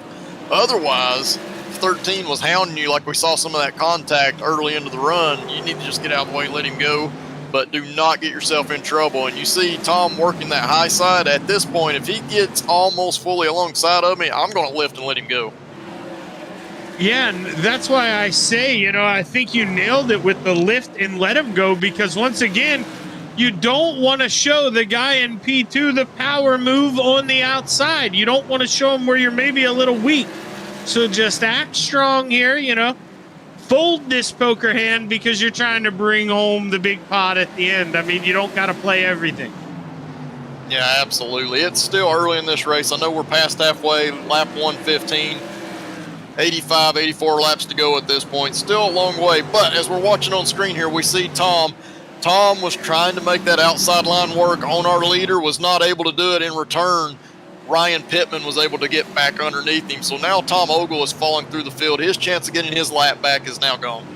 Otherwise, if 13 was hounding you like we saw some of that contact early into the run, you need to just get out of the way and let him go. But do not get yourself in trouble. And you see Tom working that high side. At this point, if he gets almost fully alongside of me, I'm going to lift and let him go. Yeah, and that's why I say, you know, I think you nailed it with the lift and let him go, because once again, you don't want to show the guy in P2 the power move on the outside. You don't want to show him where you're maybe a little weak. So just act strong here, you know. Fold this poker hand because you're trying to bring home the big pot at the end. I mean, you don't got to play everything. Yeah, absolutely. It's still early in this race. I know we're past halfway, lap 115. 85, 84 laps to go at this point. Still a long way, but as we're watching on screen here, we see Tom. Tom was trying to make that outside line work on our leader, was not able to do it. In return, Ryan Pittman was able to get back underneath him. So now Tom Ogle is falling through the field. His chance of getting his lap back is now gone.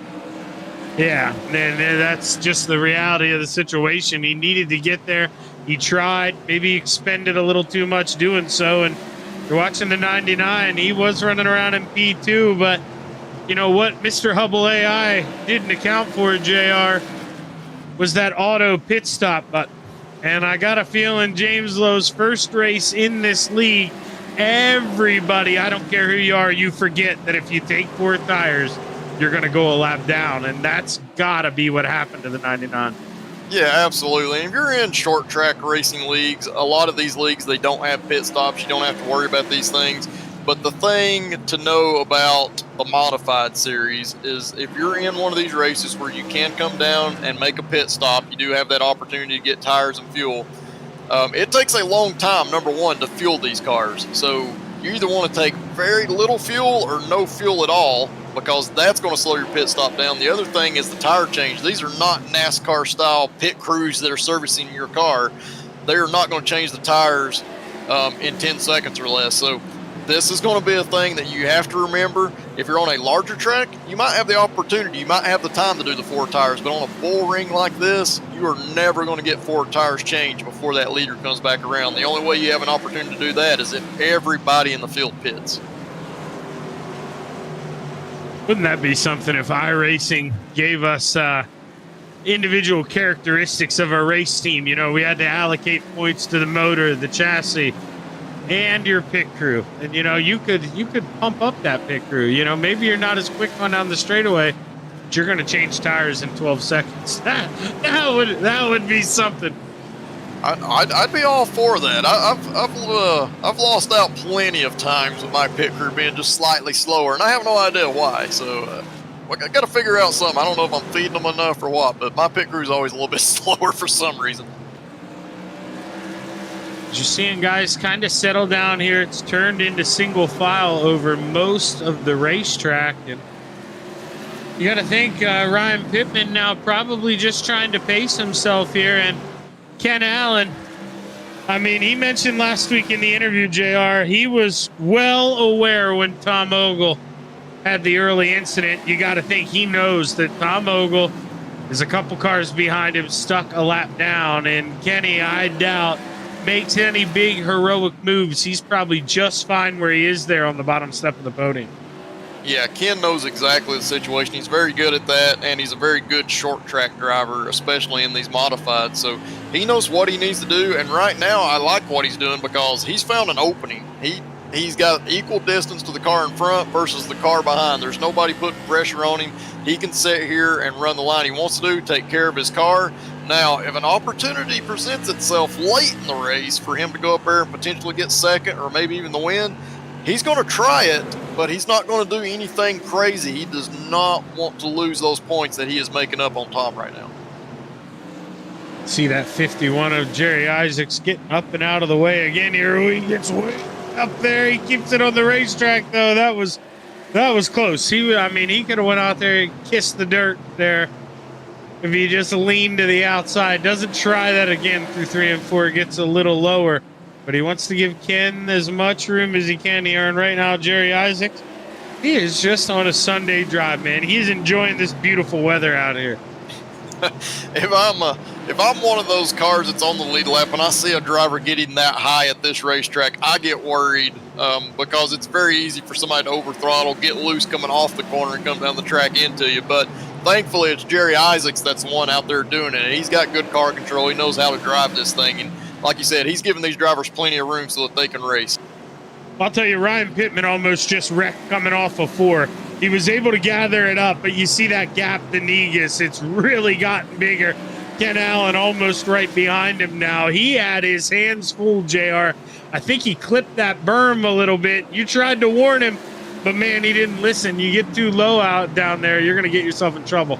Yeah, and that's just the reality of the situation. He needed to get there. He tried, maybe expended a little too much doing so, and you're watching the 99. He was running around in P2, but you know what Mr. Hubble AI didn't account for, JR, was that auto pit stop button. And I got a feeling James Lowe's first race in this league, everybody, I don't care who you are, you forget that if you take 4 tires, you're going to go a lap down. And that's got to be what happened to the 99. Yeah, absolutely. And if you're in short track racing leagues, a lot of these leagues, they don't have pit stops. You don't have to worry about these things. But the thing to know about the modified series is if you're in one of these races where you can come down and make a pit stop, you do have that opportunity to get tires and fuel. It takes a long time, number one, to fuel these cars. So you either want to take very little fuel or no fuel at all, because that's going to slow your pit stop down. The other thing is the tire change. These are not NASCAR style pit crews that are servicing your car. They're not going to change the tires in 10 seconds or less. So this is going to be a thing that you have to remember. If you're on a larger track, you might have the opportunity, you might have the time to do the 4 tires, but on a bull ring like this, you are never going to get 4 tires changed before that leader comes back around. The only way you have an opportunity to do that is if everybody in the field pits. Wouldn't that be something if iRacing gave us individual characteristics of our race team? You know, we had to allocate points to the motor, the chassis, and your pit crew. And you know, you could pump up that pit crew. You know, maybe you're not as quick on down the straightaway, but you're going to change tires in 12 seconds. That would be something. I'd be all for that. I've lost out plenty of times with my pit crew being just slightly slower, and I have no idea why. So I got to figure out something. I don't know if I'm feeding them enough or what, but my pit crew is always a little bit slower for some reason. You're seeing guys kind of settle down here. It's turned into single file over most of the racetrack, and you got to think Ryan Pittman now probably just trying to pace himself here. And Ken Allen, I mean, he mentioned last week in the interview, JR, he was well aware when Tom Ogle had the early incident. You got to think he knows that Tom Ogle is a couple cars behind him, stuck a lap down, and Kenny, I doubt, makes any big heroic moves. He's probably just fine where he is there on the bottom step of the podium. Yeah, Ken knows exactly the situation. He's very good at that, and he's a very good short track driver, especially in these modified. So he knows what he needs to do, and right now I like what he's doing because he's found an opening. he's got equal distance to the car in front versus the car behind. There's nobody putting pressure on him. He can sit here and run the line he wants to do, take care of his car. Now, if an opportunity presents itself late in the race for him to go up there and potentially get second or maybe even the win, he's going to try it, but he's not going to do anything crazy. He does not want to lose those points that he is making up on top right now. See that 51 of Jerry Isaacs getting up and out of the way again here. He gets way up there. He keeps it on the racetrack, though. That was close. He could have went out there and kissed the dirt there if he just leaned to the outside. Doesn't try that again through 3 and 4. Gets a little lower, but he wants to give Ken as much room as he can here. And right now, Jerry Isaacs, he is just on a Sunday drive, man. He's enjoying this beautiful weather out here. If I'm one of those cars that's on the lead lap and I see a driver getting that high at this racetrack, I get worried because it's very easy for somebody to over throttle, get loose coming off the corner and come down the track into you. But thankfully, it's Jerry Isaacs that's the one out there doing it. He's got good car control. He knows how to drive this thing. And like you said, he's giving these drivers plenty of room so that they can race. I'll tell you, Ryan Pittman almost just wrecked coming off of 4. He was able to gather it up, but you see that gap to Negus. It's really gotten bigger. Ken Allen almost right behind him now. He had his hands full, JR. I think he clipped that berm a little bit. You tried to warn him, but man, he didn't listen. You get too low out down there, you're going to get yourself in trouble.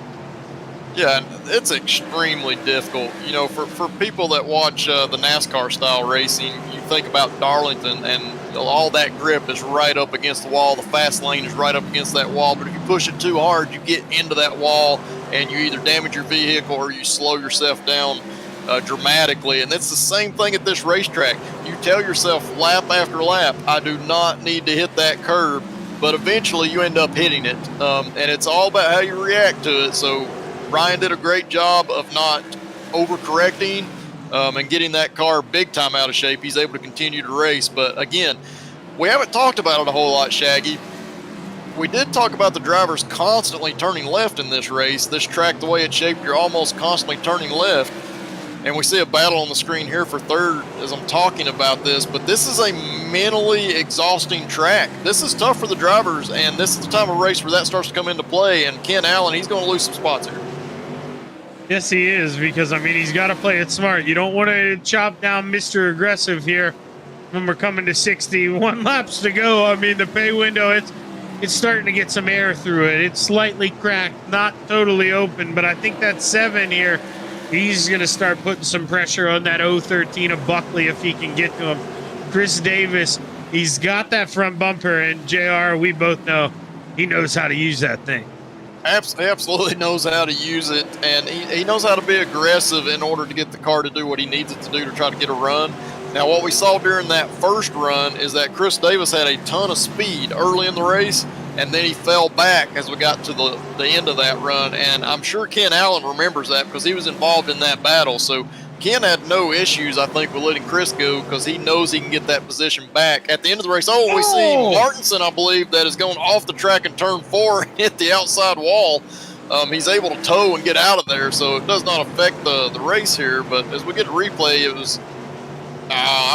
Yeah, it's extremely difficult. You know, for people that watch the NASCAR style racing, you think about Darlington and all that grip is right up against the wall. The fast lane is right up against that wall. But if you push it too hard, you get into that wall and you either damage your vehicle or you slow yourself down dramatically. And it's the same thing at this racetrack. You tell yourself lap after lap, I do not need to hit that curb. But eventually you end up hitting it. And it's all about how you react to it. So Ryan did a great job of not overcorrecting and getting that car big time out of shape. He's able to continue to race. But again, we haven't talked about it a whole lot, Shaggy. We did talk about the drivers constantly turning left in this race. This track, the way it's shaped, you're almost constantly turning left. And we see a battle on the screen here for third as I'm talking about this. But this is a mentally exhausting track. This is tough for the drivers, and this is the time of race where that starts to come into play. And Ken Allen, he's going to lose some spots here. Yes, he is, because, he's got to play it smart. You don't want to chop down Mr. Aggressive here when we're coming to 61 laps to go. The pay window, it's starting to get some air through it. It's slightly cracked, not totally open, but I think that 7 here, he's going to start putting some pressure on that 013 of Buckley if he can get to him. Chris Davis, he's got that front bumper, and JR, we both know he knows how to use that thing. Absolutely knows how to use it, and he knows how to be aggressive in order to get the car to do what he needs it to do to try to get a run. Now, what we saw during that first run is that Chris Davis had a ton of speed early in the race, and then he fell back as we got to the end of that run, and I'm sure Ken Allen remembers that because he was involved in that battle. So Ken had no issues, I think, with letting Chris go because he knows he can get that position back. At the end of the race, we see Martinson, I believe, that is going off the track in turn 4 and hit the outside wall. He's able to tow and get out of there, so it does not affect the race here. But as we get a replay, it was...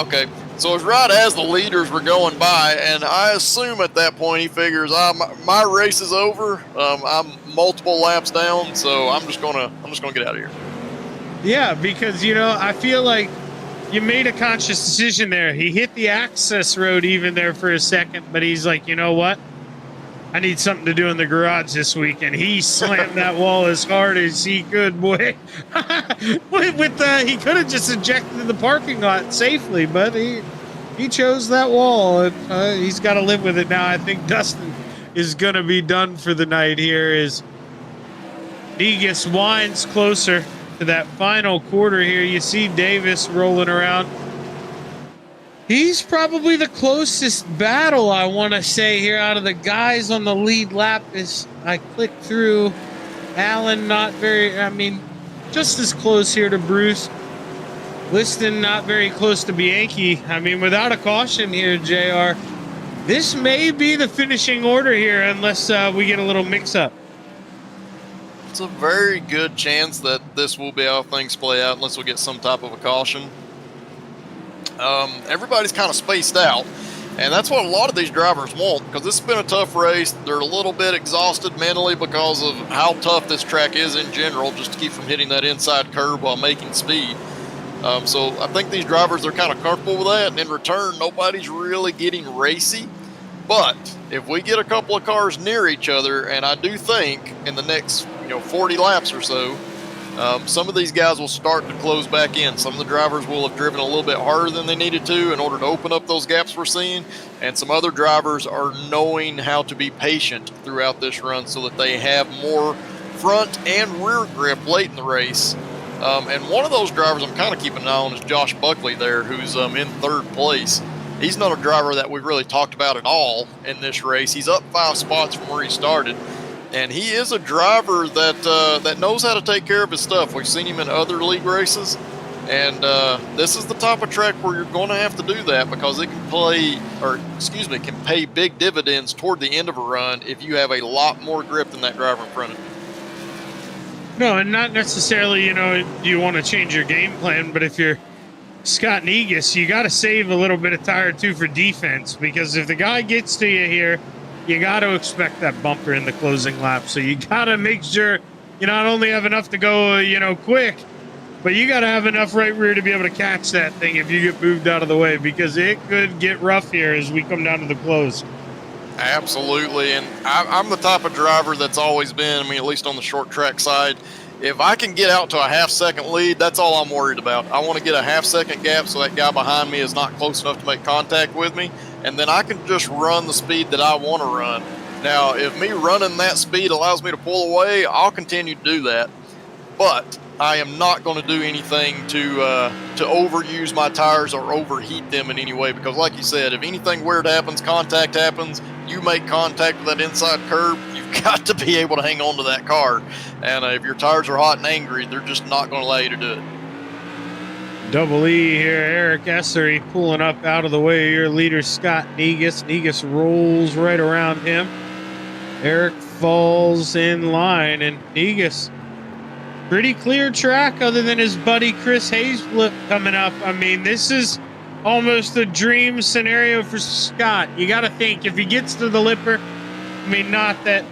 okay. So it was right as the leaders were going by, and I assume at that point he figures, my race is over. I'm multiple laps down, so I'm just gonna get out of here. Yeah, because, I feel like you made a conscious decision there. He hit the access road even there for a second, but he's like, you know what? I need something to do in the garage this week, and he slammed that wall as hard as he could, boy. He could have just ejected in the parking lot safely, but he chose that wall, and he's got to live with it now. I think Dustin is going to be done for the night here as Negus winds closer to that final quarter here. You see Davis rolling around. He's probably the closest battle, I want to say, here out of the guys on the lead lap as I click through. Allen not very, just as close here to Bruce. Liston not very close to Bianchi. Without a caution here, JR, this may be the finishing order here unless we get a little mix-up. It's a very good chance that this will be how things play out unless we get some type of a caution. Everybody's kind of spaced out. And that's what a lot of these drivers want, because this has been a tough race. They're a little bit exhausted mentally because of how tough this track is in general, just to keep from hitting that inside curb while making speed. So I think these drivers are kind of comfortable with that. And in return, nobody's really getting racy. But if we get a couple of cars near each other, and I do think in the next 40 laps or so, some of these guys will start to close back in. Some of the drivers will have driven a little bit harder than they needed to in order to open up those gaps we're seeing. And some other drivers are knowing how to be patient throughout this run so that they have more front and rear grip late in the race. And one of those drivers I'm kind of keeping an eye on is Josh Buckley there, who's in third place. He's not a driver that we've really talked about at all in this race. He's up 5 spots from where he started. And he is a driver that knows how to take care of his stuff. We've seen him in other league races, and this is the type of track where you're going to have to do that, because it can pay big dividends toward the end of a run if you have a lot more grip than that driver in front of you. No, and not necessarily, you want to change your game plan, but if you're Scott Negus, you got to save a little bit of tire too for defense, because if the guy gets to you here, you got to expect that bumper in the closing lap. So you got to make sure you not only have enough to go, quick, but you got to have enough right rear to be able to catch that thing if you get moved out of the way, because it could get rough here as we come down to the close. Absolutely. And I'm the type of driver that's always been, at least on the short track side, if I can get out to a half-second lead, that's all I'm worried about. I want to get a half-second gap so that guy behind me is not close enough to make contact with me, and then I can just run the speed that I want to run. Now, if me running that speed allows me to pull away, I'll continue to do that. But I am not going to do anything to overuse my tires or overheat them in any way, because like you said, if anything weird happens, contact happens, you make contact with that inside curb, you've got to be able to hang on to that car. And if your tires are hot and angry, they're just not going to allow you to do it. Double E here, Eric Essery pulling up out of the way. Your leader, Scott Negus. Negus rolls right around him. Eric falls in line, and Negus, pretty clear track other than his buddy Chris Hayslip coming up. This is almost a dream scenario for Scott. You got to think, if he gets to the Lipper, not that,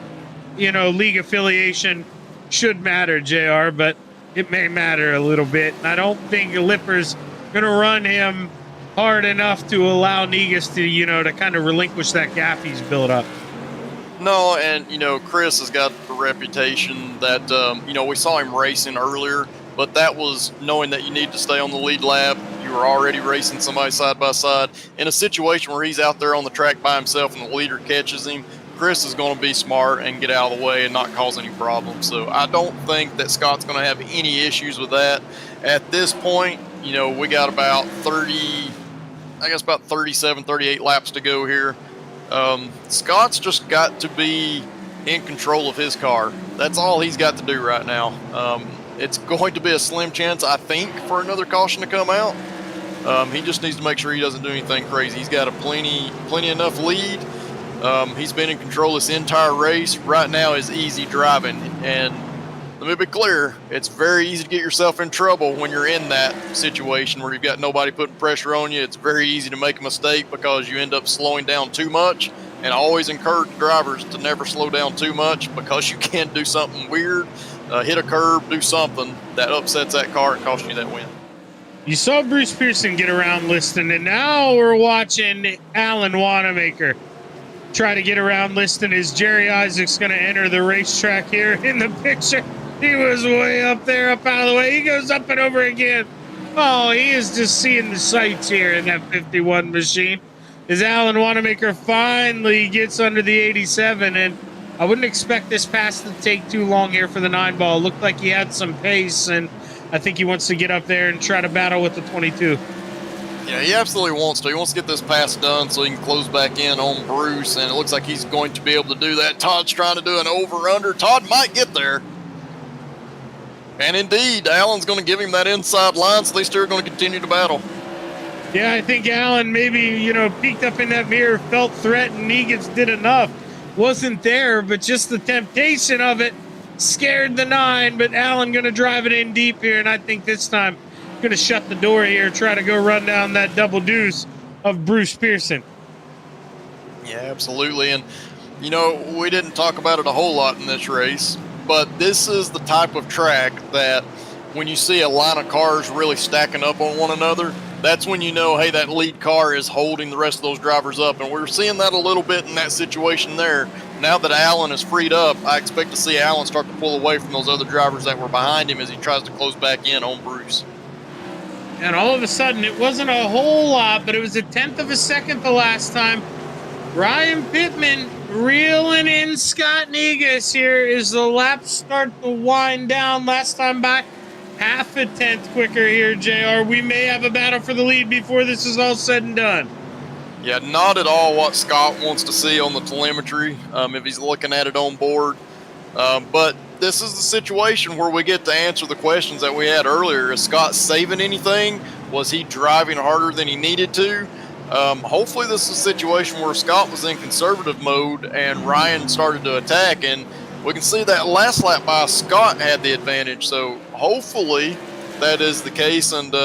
league affiliation should matter, JR, but it may matter a little bit. And I don't think Lipper's going to run him hard enough to allow Negus to, to kind of relinquish that gap he's built up. No, and, Chris has got the reputation that, we saw him racing earlier, but that was knowing that you need to stay on the lead lap. You were already racing somebody side by side. In a situation where he's out there on the track by himself and the leader catches him, Chris is going to be smart and get out of the way and not cause any problems. So I don't think that Scott's going to have any issues with that. At this point, we got about 37, 38 laps to go here. Scott's just got to be in control of his car. That's all he's got to do right now. It's going to be a slim chance, I think, for another caution to come out. He just needs to make sure he doesn't do anything crazy. He's got a plenty enough lead. He's been in control this entire race. Right now is easy driving. And let me be clear, it's very easy to get yourself in trouble when you're in that situation where you've got nobody putting pressure on you. It's very easy to make a mistake because you end up slowing down too much. And I always encourage drivers to never slow down too much, because you can do something weird, hit a curb, do something that upsets that car and costs you that win. You saw Bruce Pearson get around Liston, and now we're watching Alan Wanamaker try to get around Liston as Jerry Isaac's going to enter the racetrack here in the picture. He was way up there, up out of the way. He goes up and over again. Oh, he is just seeing the sights here in that 51 machine. As Alan Wanamaker finally gets under the 87, and I wouldn't expect this pass to take too long here for the 9-ball. Looked like he had some pace, and I think he wants to get up there and try to battle with the 22. Yeah, he absolutely wants to. He wants to get this pass done so he can close back in on Bruce, and it looks like he's going to be able to do that. Todd's trying to do an over-under. Todd might get there. And indeed, Alan's going to give him that inside line, so they still are going to continue to battle. Yeah, I think Alan maybe, peeked up in that mirror, felt threatened. Negus did enough. Wasn't there, but just the temptation of it scared the 9. But Alan going to drive it in deep here, and I think this time going to shut the door here, try to go run down that double deuce of Bruce Pearson. Yeah, absolutely. And, you know, we didn't talk about it a whole lot in this race, but this is the type of track that when you see a line of cars really stacking up on one another, that's when you know, hey, that lead car is holding the rest of those drivers up. And we're seeing that a little bit in that situation there. Now that Allen is freed up, I expect to see Allen start to pull away from those other drivers that were behind him as he tries to close back in on Bruce. And all of a sudden, it wasn't a whole lot, but it was a 1/10 of a second the last time. Ryan Pittman reeling in Scott Negus here as the laps start to wind down. Last time by half a 1/10 quicker here, JR. We may have a battle for the lead before this is all said and done. Yeah, not at all what Scott wants to see on the telemetry if he's looking at it on board. But this is the situation where we get to answer the questions that we had earlier. Is Scott saving anything? Was he driving harder than he needed to? Hopefully this is a situation where Scott was in conservative mode and Ryan started to attack, and we can see that last lap by Scott had the advantage. So hopefully that is the case, and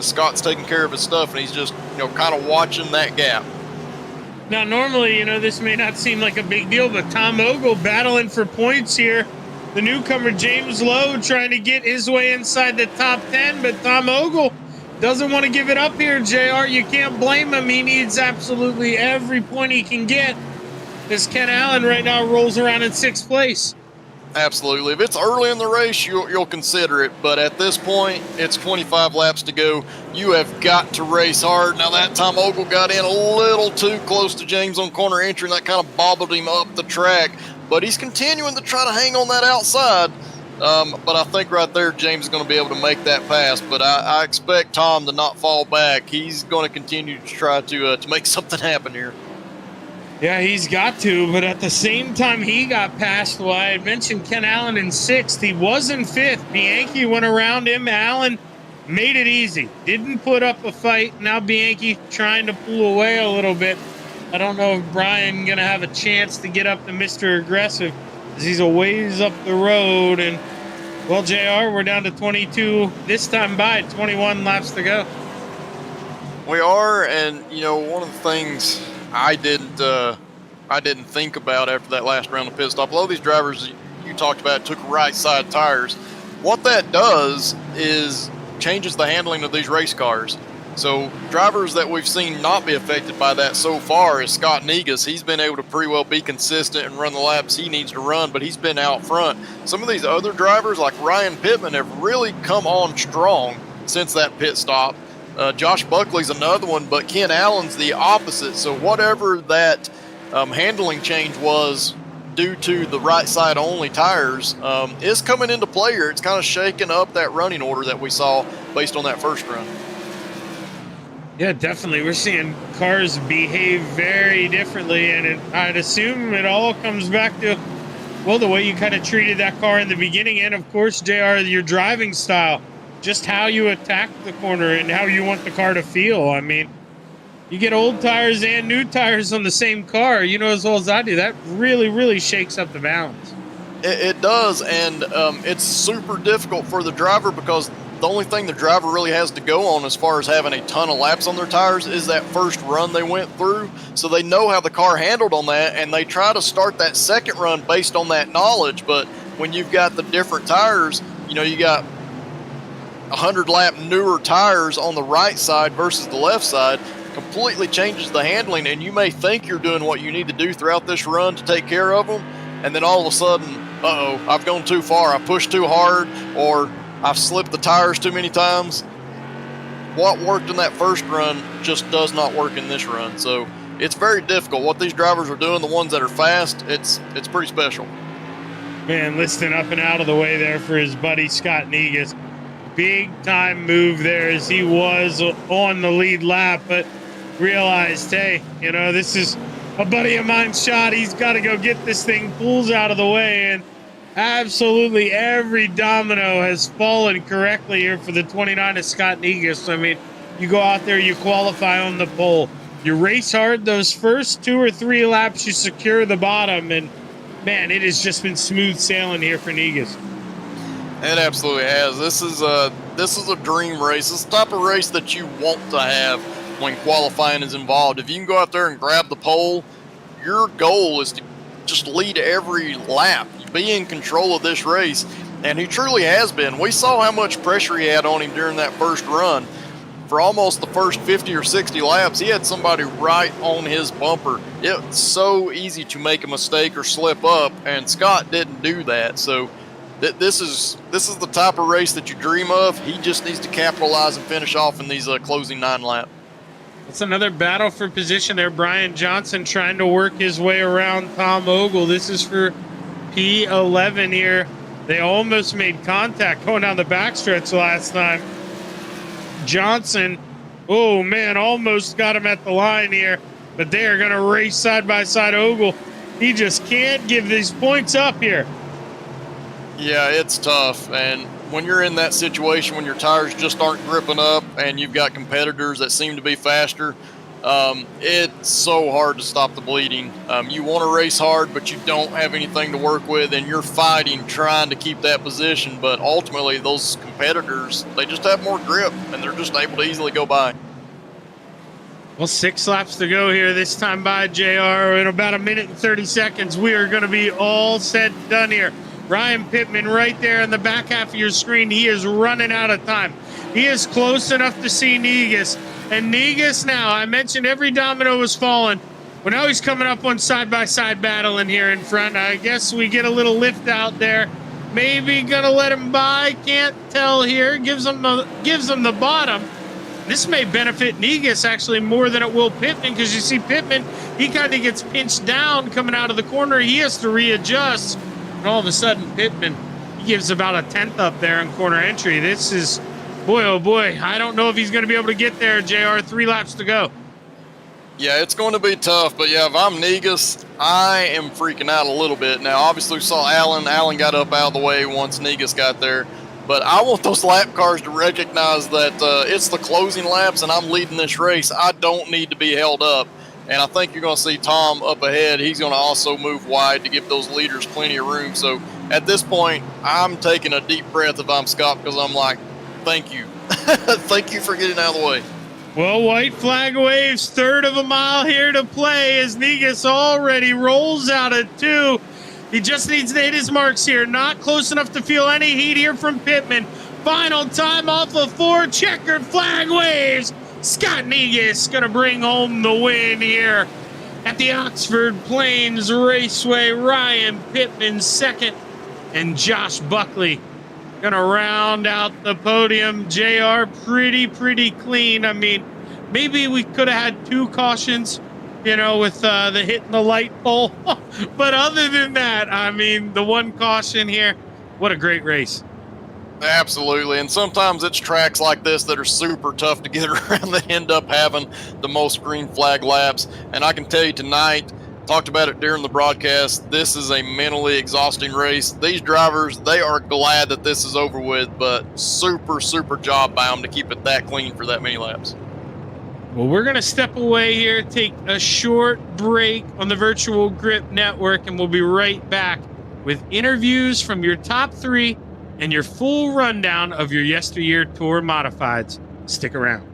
Scott's taking care of his stuff and he's just, you know, kind of watching that gap. Now, normally, you know, this may not seem like a big deal, but Tom Ogle battling for points here. The newcomer, James Lowe, trying to get his way inside the top 10, but Tom Ogle doesn't want to give it up here, JR. You can't blame him. He needs absolutely every point he can get as Ken Allen right now rolls around in 6th place. Absolutely. If it's early in the race, you'll consider it. But at this point, it's 25 laps to go. You have got to race hard. Now, that time Ogle got in a little too close to James on corner entry, and that kind of bobbled him up the track. But he's continuing to try to hang on that outside. But I think right there, James is going to be able to make that pass. But I expect Tom to not fall back. He's going to continue to try to make something happen here. Yeah, he's got to, but at the same time he got passed. Well, I had mentioned Ken Allen in 6th. He was in 5th. Bianchi went around him. Allen made it easy. Didn't put up a fight. Now Bianchi trying to pull away a little bit. I don't know if Brian going to have a chance to get up to Mr. Aggressive as he's a ways up the road. And, well, JR, we're down to 22 this time by 21 laps to go. We are, and, you know, one of the things I didn't think about after that last round of pit stop. A lot of these drivers you talked about took right side tires. What that does is changes the handling of these race cars. So drivers that we've seen not be affected by that so far is Scott Negus. He's been able to pretty well be consistent and run the laps he needs to run, but he's been out front. Some of these other drivers like Ryan Pittman have really come on strong since that pit stop. Josh Buckley's another one, but Ken Allen's the opposite. So whatever that handling change was due to the right side only tires is coming into play here. It's kind of shaking up that running order that we saw based on that first run. Yeah, definitely. We're seeing cars behave very differently, and I'd assume it all comes back to, well, the way you kind of treated that car in the beginning, and of course, JR, your driving style. Just how you attack the corner and how you want the car to feel. I mean, you get old tires and new tires on the same car, you know as well as I do, that really, really shakes up the balance. It does, and it's super difficult for the driver because the only thing the driver really has to go on as far as having a ton of laps on their tires is that first run they went through. So they know how the car handled on that, and they try to start that second run based on that knowledge. But when you've got the different tires, you know, you got 100 lap newer tires on the right side versus the left side, completely changes the handling, and you may think you're doing what you need to do throughout this run to take care of them, and then all of a sudden, uh-oh, I've gone too far, I pushed too hard, or I've slipped the tires too many times. What worked in that first run just does not work in this run. So it's very difficult. What these drivers are doing, the ones that are fast, it's pretty special. Man, listing up and out of the way there for his buddy Scott Negus. Big time move there as he was on the lead lap, but realized, hey, you know, this is a buddy of mine's shot. He's got to go get this thing, pulls out of the way, and absolutely every domino has fallen correctly here for the 29 of Scott Negus. I mean, you go out there, you qualify on the pole, you race hard those first 2 or 3 laps, you secure the bottom, and man, it has just been smooth sailing here for Negus. It absolutely has. This is a dream race. This is the type of race that you want to have when qualifying is involved. If you can go out there and grab the pole, your goal is to just lead every lap, be in control of this race. And he truly has been. We saw how much pressure he had on him during that first run. For almost the first 50 or 60 laps, he had somebody right on his bumper. It's so easy to make a mistake or slip up, and Scott didn't do that. So this is the type of race that you dream of. He just needs to capitalize and finish off in these closing 9 laps. It's another battle for position there. Brian Johnson trying to work his way around Tom Ogle. This is for P11 here. They almost made contact going down the backstretch last time. Johnson, oh man, almost got him at the line here, but they are going to race side by side. Ogle, he just can't give these points up here. Yeah, it's tough. And when you're in that situation, when your tires just aren't gripping up and you've got competitors that seem to be faster, it's so hard to stop the bleeding. You want to race hard, but you don't have anything to work with, and you're fighting, trying to keep that position. But ultimately, those competitors, they just have more grip, and they're just able to easily go by. Well, 6 laps to go here, this time by JR. In about 1 minute and 30 seconds, we are going to be all set and done here. Ryan Pittman right there in the back half of your screen. He is running out of time. He is close enough to see Negus. And Negus now, I mentioned every domino was falling. Well, now he's coming up on side-by-side battling here in front. I guess we get a little lift out there. Maybe gonna let him by. Can't tell here. Gives him the bottom. This may benefit Negus actually more than it will Pittman, because you see Pittman, he kind of gets pinched down coming out of the corner. He has to readjust. And all of a sudden, Pittman, he gives about a 10th up there in corner entry. This is... boy, oh boy, I don't know if he's going to be able to get there, JR. 3 laps to go. Yeah, it's going to be tough, but yeah, if I'm Negus, I am freaking out a little bit. Now, obviously, we saw Allen. Allen got up out of the way once Negus got there, but I want those lap cars to recognize that it's the closing laps and I'm leading this race. I don't need to be held up, and I think you're going to see Tom up ahead. He's going to also move wide to give those leaders plenty of room. So at this point, I'm taking a deep breath if I'm Scott, because I'm like, thank you. Thank you for getting out of the way. Well, white flag waves, 1/3 of a mile here to play as Negus already rolls out at 2. He just needs to hit his marks here. Not close enough to feel any heat here from Pittman. Final time off of 4, checkered flag waves. Scott Negus going to bring home the win here at the Oxford Plains Raceway. Ryan Pittman second, and Josh Buckley gonna round out the podium. JR pretty clean. I mean, maybe we could have had 2 cautions, you know, with the hitting the light pole. But other than that, I mean, the 1 caution here, what a great race. Absolutely, and sometimes it's tracks like this that are super tough to get around that end up having the most green flag laps. And I can tell you tonight, talked about it during the broadcast, this is a mentally exhausting race. These drivers, they are glad that this is over with, but super job by them to keep it that clean for that many laps. Well, we're going to step away here, take a short break on the Virtual Grip Network, and we'll be right back with interviews from your top 3 and your full rundown of your YesterYear Tour Modifieds. Stick around.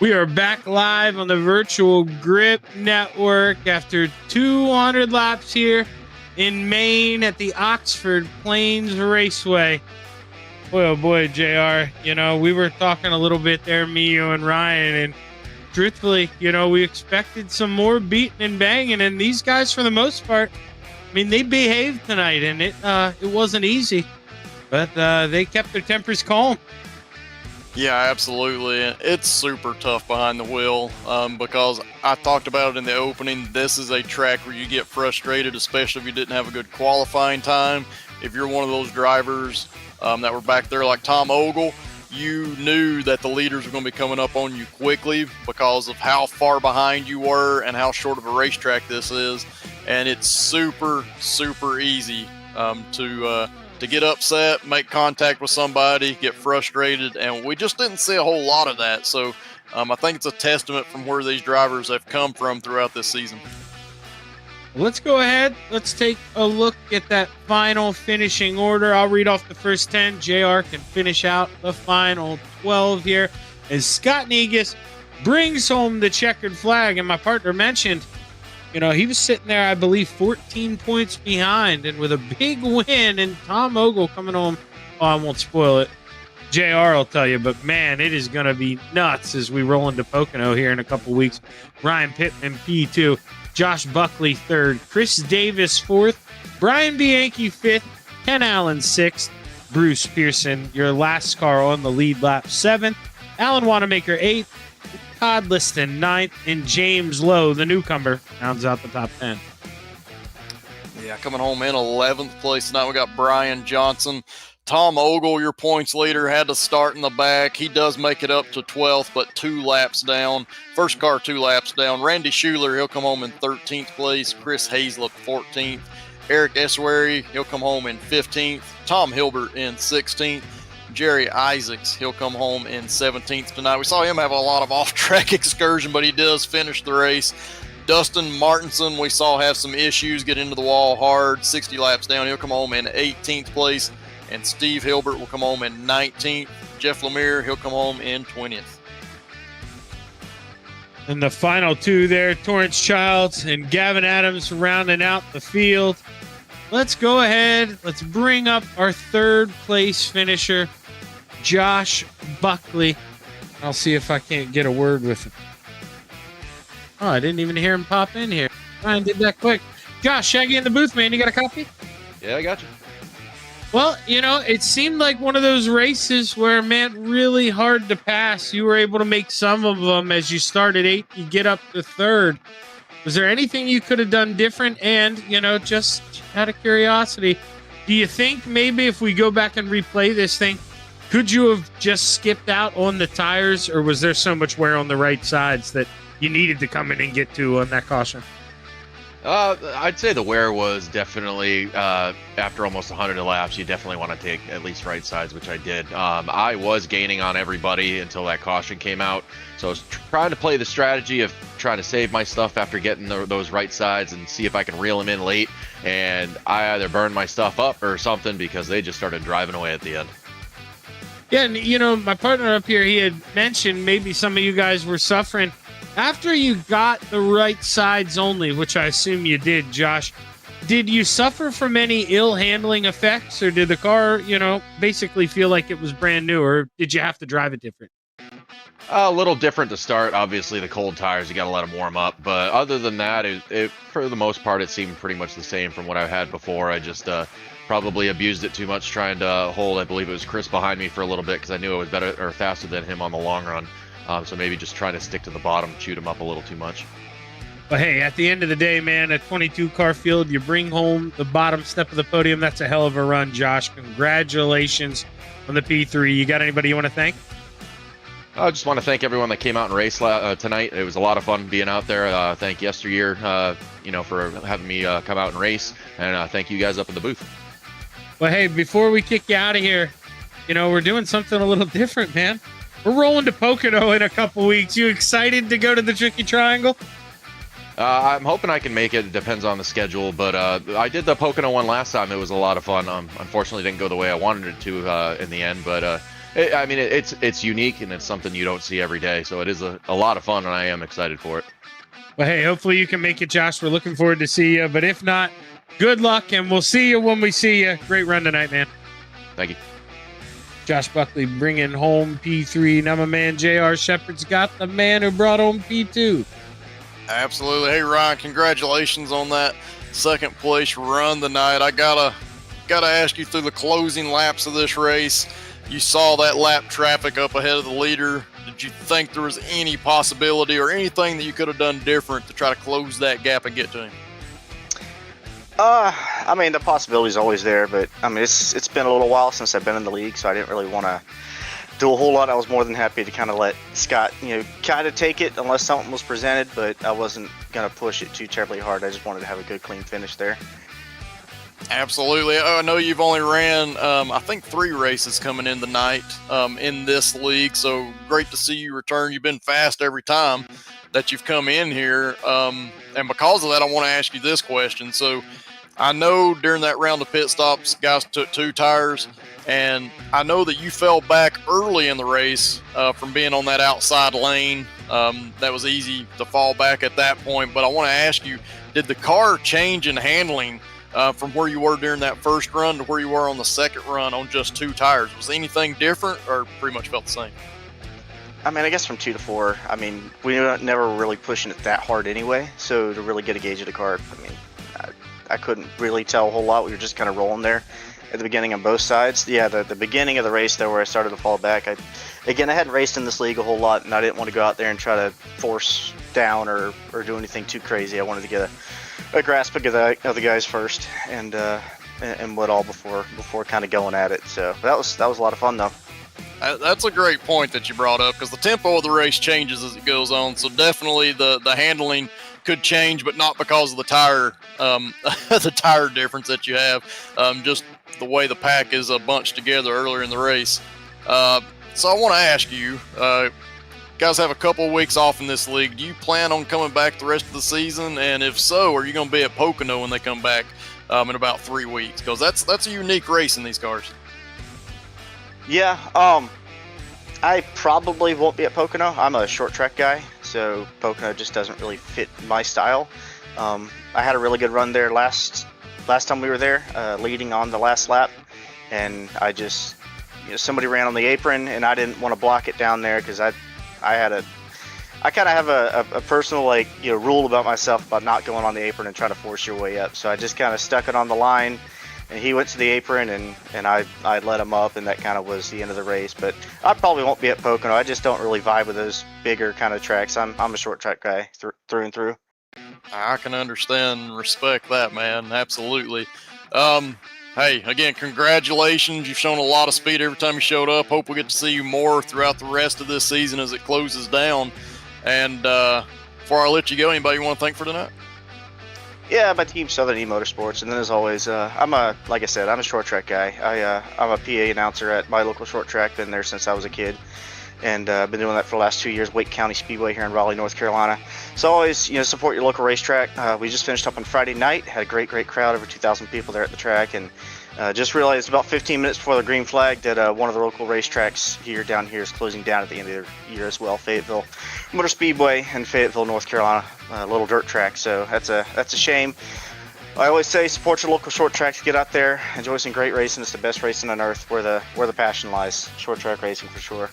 We are back live on the Virtual Grip Network after 200 laps here in Maine at the Oxford Plains Raceway. Boy, oh boy, JR, we were talking a little bit there, me, you, and Ryan, and truthfully, we expected some more beating and banging, and these guys, for the most part, they behaved tonight, and it wasn't easy, but they kept their tempers calm. Yeah, absolutely. It's super tough behind the wheel because I talked about it in the opening. This is a track where you get frustrated, especially if you didn't have a good qualifying time. If you're one of those drivers that were back there like Tom Ogle, you knew that the leaders were going to be coming up on you quickly because of how far behind you were and how short of a racetrack this is. And it's super, super easy to get upset, make contact with somebody, get frustrated, and we just didn't see a whole lot of that. So I think it's a testament from where these drivers have come from throughout this season. Let's go ahead. Let's take a look at that final finishing order. I'll read off the first 10. JR can finish out the final 12 here as Scott Negus brings home the checkered flag. And my partner mentioned, he was sitting there, I believe, 14 points behind, and with a big win, and Tom Ogle coming home. Oh, I won't spoil it. JR will tell you, but man, it is going to be nuts as we roll into Pocono here in a couple weeks. Ryan Pittman, P2. Josh Buckley, 3rd. Chris Davis, 4th. Brian Bianchi, 5th. Ken Allen, 6th. Bruce Pearson, your last car on the lead lap, 7th. Alan Wanamaker, 8th. Todd Liston, 9th, and James Lowe, the newcomer, rounds out the top 10. Yeah, coming home in 11th place tonight, we got Brian Johnson. Tom Ogle, your points leader, had to start in the back. He does make it up to 12th, but 2 laps down. First car 2 laps down. Randy Schuler, he'll come home in 13th place. Chris Hazlett, 14th. Eric Eswary, he'll come home in 15th. Tom Hilbert in 16th. Jerry Isaacs, he'll come home in 17th tonight. We saw him have a lot of off-track excursion, but he does finish the race. Dustin Martinson, we saw have some issues, get into the wall hard, 60 laps down. He'll come home in 18th place. And Steve Hilbert will come home in 19th. Jeff Lemire, he'll come home in 20th. And the final 2 there, Torrance Childs and Gavin Adams rounding out the field. Let's go ahead. Let's bring up our 3rd place finisher, Josh Buckley. I'll see if I can't get a word with him. Oh, I didn't even hear him pop in here. Ryan did that quick. Josh, Shaggy in the booth, man. You got a copy? Yeah, I got you. Well, it seemed like one of those races where, man, really hard to pass. You were able to make some of them as you started 8th, you get up to 3rd. Was there anything you could have done different? And, just out of curiosity, do you think maybe if we go back and replay this thing, could you have just skipped out on the tires, or was there so much wear on the right sides that you needed to come in and get to on that caution? I'd say the wear was definitely, after almost 100 laps, you definitely want to take at least right sides, which I did. I was gaining on everybody until that caution came out. So I was trying to play the strategy of trying to save my stuff after getting those right sides and see if I can reel them in late. And I either burned my stuff up or something because they just started driving away at the end. Yeah, and, my partner up here, he had mentioned maybe some of you guys were suffering. After you got the right sides only, which I assume you did, Josh, did you suffer from any ill handling effects, or did the car, basically feel like it was brand new, or did you have to drive it different? A little different to start. Obviously, the cold tires, you got to let them warm up. But other than that, it for the most part, it seemed pretty much the same from what I had before. I just probably abused it too much trying to hold. I believe it was Chris behind me for a little bit because I knew I was better or faster than him on the long run. So maybe just trying to stick to the bottom, chewed him up a little too much. But hey, at the end of the day, man, a 22-car field, you bring home the bottom step of the podium. That's a hell of a run, Josh. Congratulations on the P3. You got anybody you want to thank? I just want to thank everyone that came out and raced tonight. It was a lot of fun being out there. Thank YesterYear, for having me come out and race, and thank you guys up in the booth. Well, hey, before we kick you out of here, we're doing something a little different, man. We're rolling to Pocono in a couple weeks. You excited to go to the Tricky Triangle? I'm hoping I can make it. It depends on the schedule, but I did the Pocono one last time. It was a lot of fun. Unfortunately, didn't go the way I wanted it to in the end, but I mean, it's unique and it's something you don't see every day. So it is a lot of fun, and I am excited for it. Well, hey, hopefully you can make it, Josh. We're looking forward to see you. But if not, good luck, and we'll see you when we see you. Great run tonight, man. Thank you. Josh Buckley bringing home P3. Now my man JR Shepard's got the man who brought home P2. Absolutely. Hey, Ryan, congratulations on that second place run tonight. I gotta ask you, through the closing laps of this race, you saw that lap traffic up ahead of the leader. Did you think there was any possibility or anything that you could have done different to try to close that gap and get to him? I mean, the possibility is always there, but I mean, it's been a little while since I've been in the league, so I didn't really want to do a whole lot. I was more than happy to kind of let Scott, kind of take it unless something was presented, but I wasn't going to push it too terribly hard. I just wanted to have a good, clean finish there. Absolutely. I know you've only ran, I think, 3 races coming in tonight in this league, so great to see you return. You've been fast every time that you've come in here, and because of that, I want to ask you this question. So I know during that round of pit stops, guys took 2 tires, and I know that you fell back early in the race from being on that outside lane. That was easy to fall back at that point, but I want to ask you, did the car change in handling from where you were during that first run to where you were on the second run on just 2 tires? Was anything different, or pretty much felt the same? I mean, I guess from 2 to 4, I mean, we were never really pushing it that hard anyway, so to really get a gauge of the car, I mean, I couldn't really tell a whole lot. We were just kind of rolling there at the beginning on both sides. Yeah, the beginning of the race there where I started to fall back, I hadn't raced in this league a whole lot, and I didn't want to go out there and try to force down or do anything too crazy. I wanted to get a grasp of the guys first and what all before kind of going at it. So that was a lot of fun though. That's a great point that you brought up, because the tempo of the race changes as it goes on. So definitely the handling could change, but not because of the tire the tire difference that you have. Just the way the pack is bunched together earlier in the race. So I want to ask you, guys have a couple of weeks off in this league. Do you plan on coming back the rest of the season? And if so, are you going to be at Pocono when they come back in about 3 weeks? Because that's a unique race in these cars. Yeah, I probably won't be at Pocono. I'm a short track guy, so Pocono just doesn't really fit my style. I had a really good run there last time we were there, leading on the last lap, and I just, somebody ran on the apron, and I didn't want to block it down there because I kind of have a personal rule about myself about not going on the apron and trying to force your way up. So I just kind of stuck it on the line, and he went to the apron, and I let him up, and that kind of was the end of the race. But I probably won't be at Pocono. I just don't really vibe with those bigger kind of tracks. I'm a short track guy through and through. I can understand and respect that, man. Absolutely. Hey, again, congratulations. You've shown a lot of speed every time you showed up. Hope we get to see you more throughout the rest of this season as it closes down. And before I let you go, anybody you want to thank for tonight? Yeah, my team, Southern E Motorsports, and then as always, like I said, I'm a short track guy. I'm a PA announcer at my local short track. Been there since I was a kid, and been doing that for the last 2 years. Wake County Speedway here in Raleigh, North Carolina. So always, support your local racetrack. We just finished up on Friday night. Had a great crowd, over 2,000 people there at the track, and just realized about 15 minutes before the green flag that one of the local racetracks down here is closing down at the end of the year as well. Fayetteville Motor Speedway in Fayetteville, North Carolina, a little dirt track. So that's a shame. I always say support your local short tracks. Get out there, enjoy some great racing. It's the best racing on earth, where the passion lies. Short track racing for sure.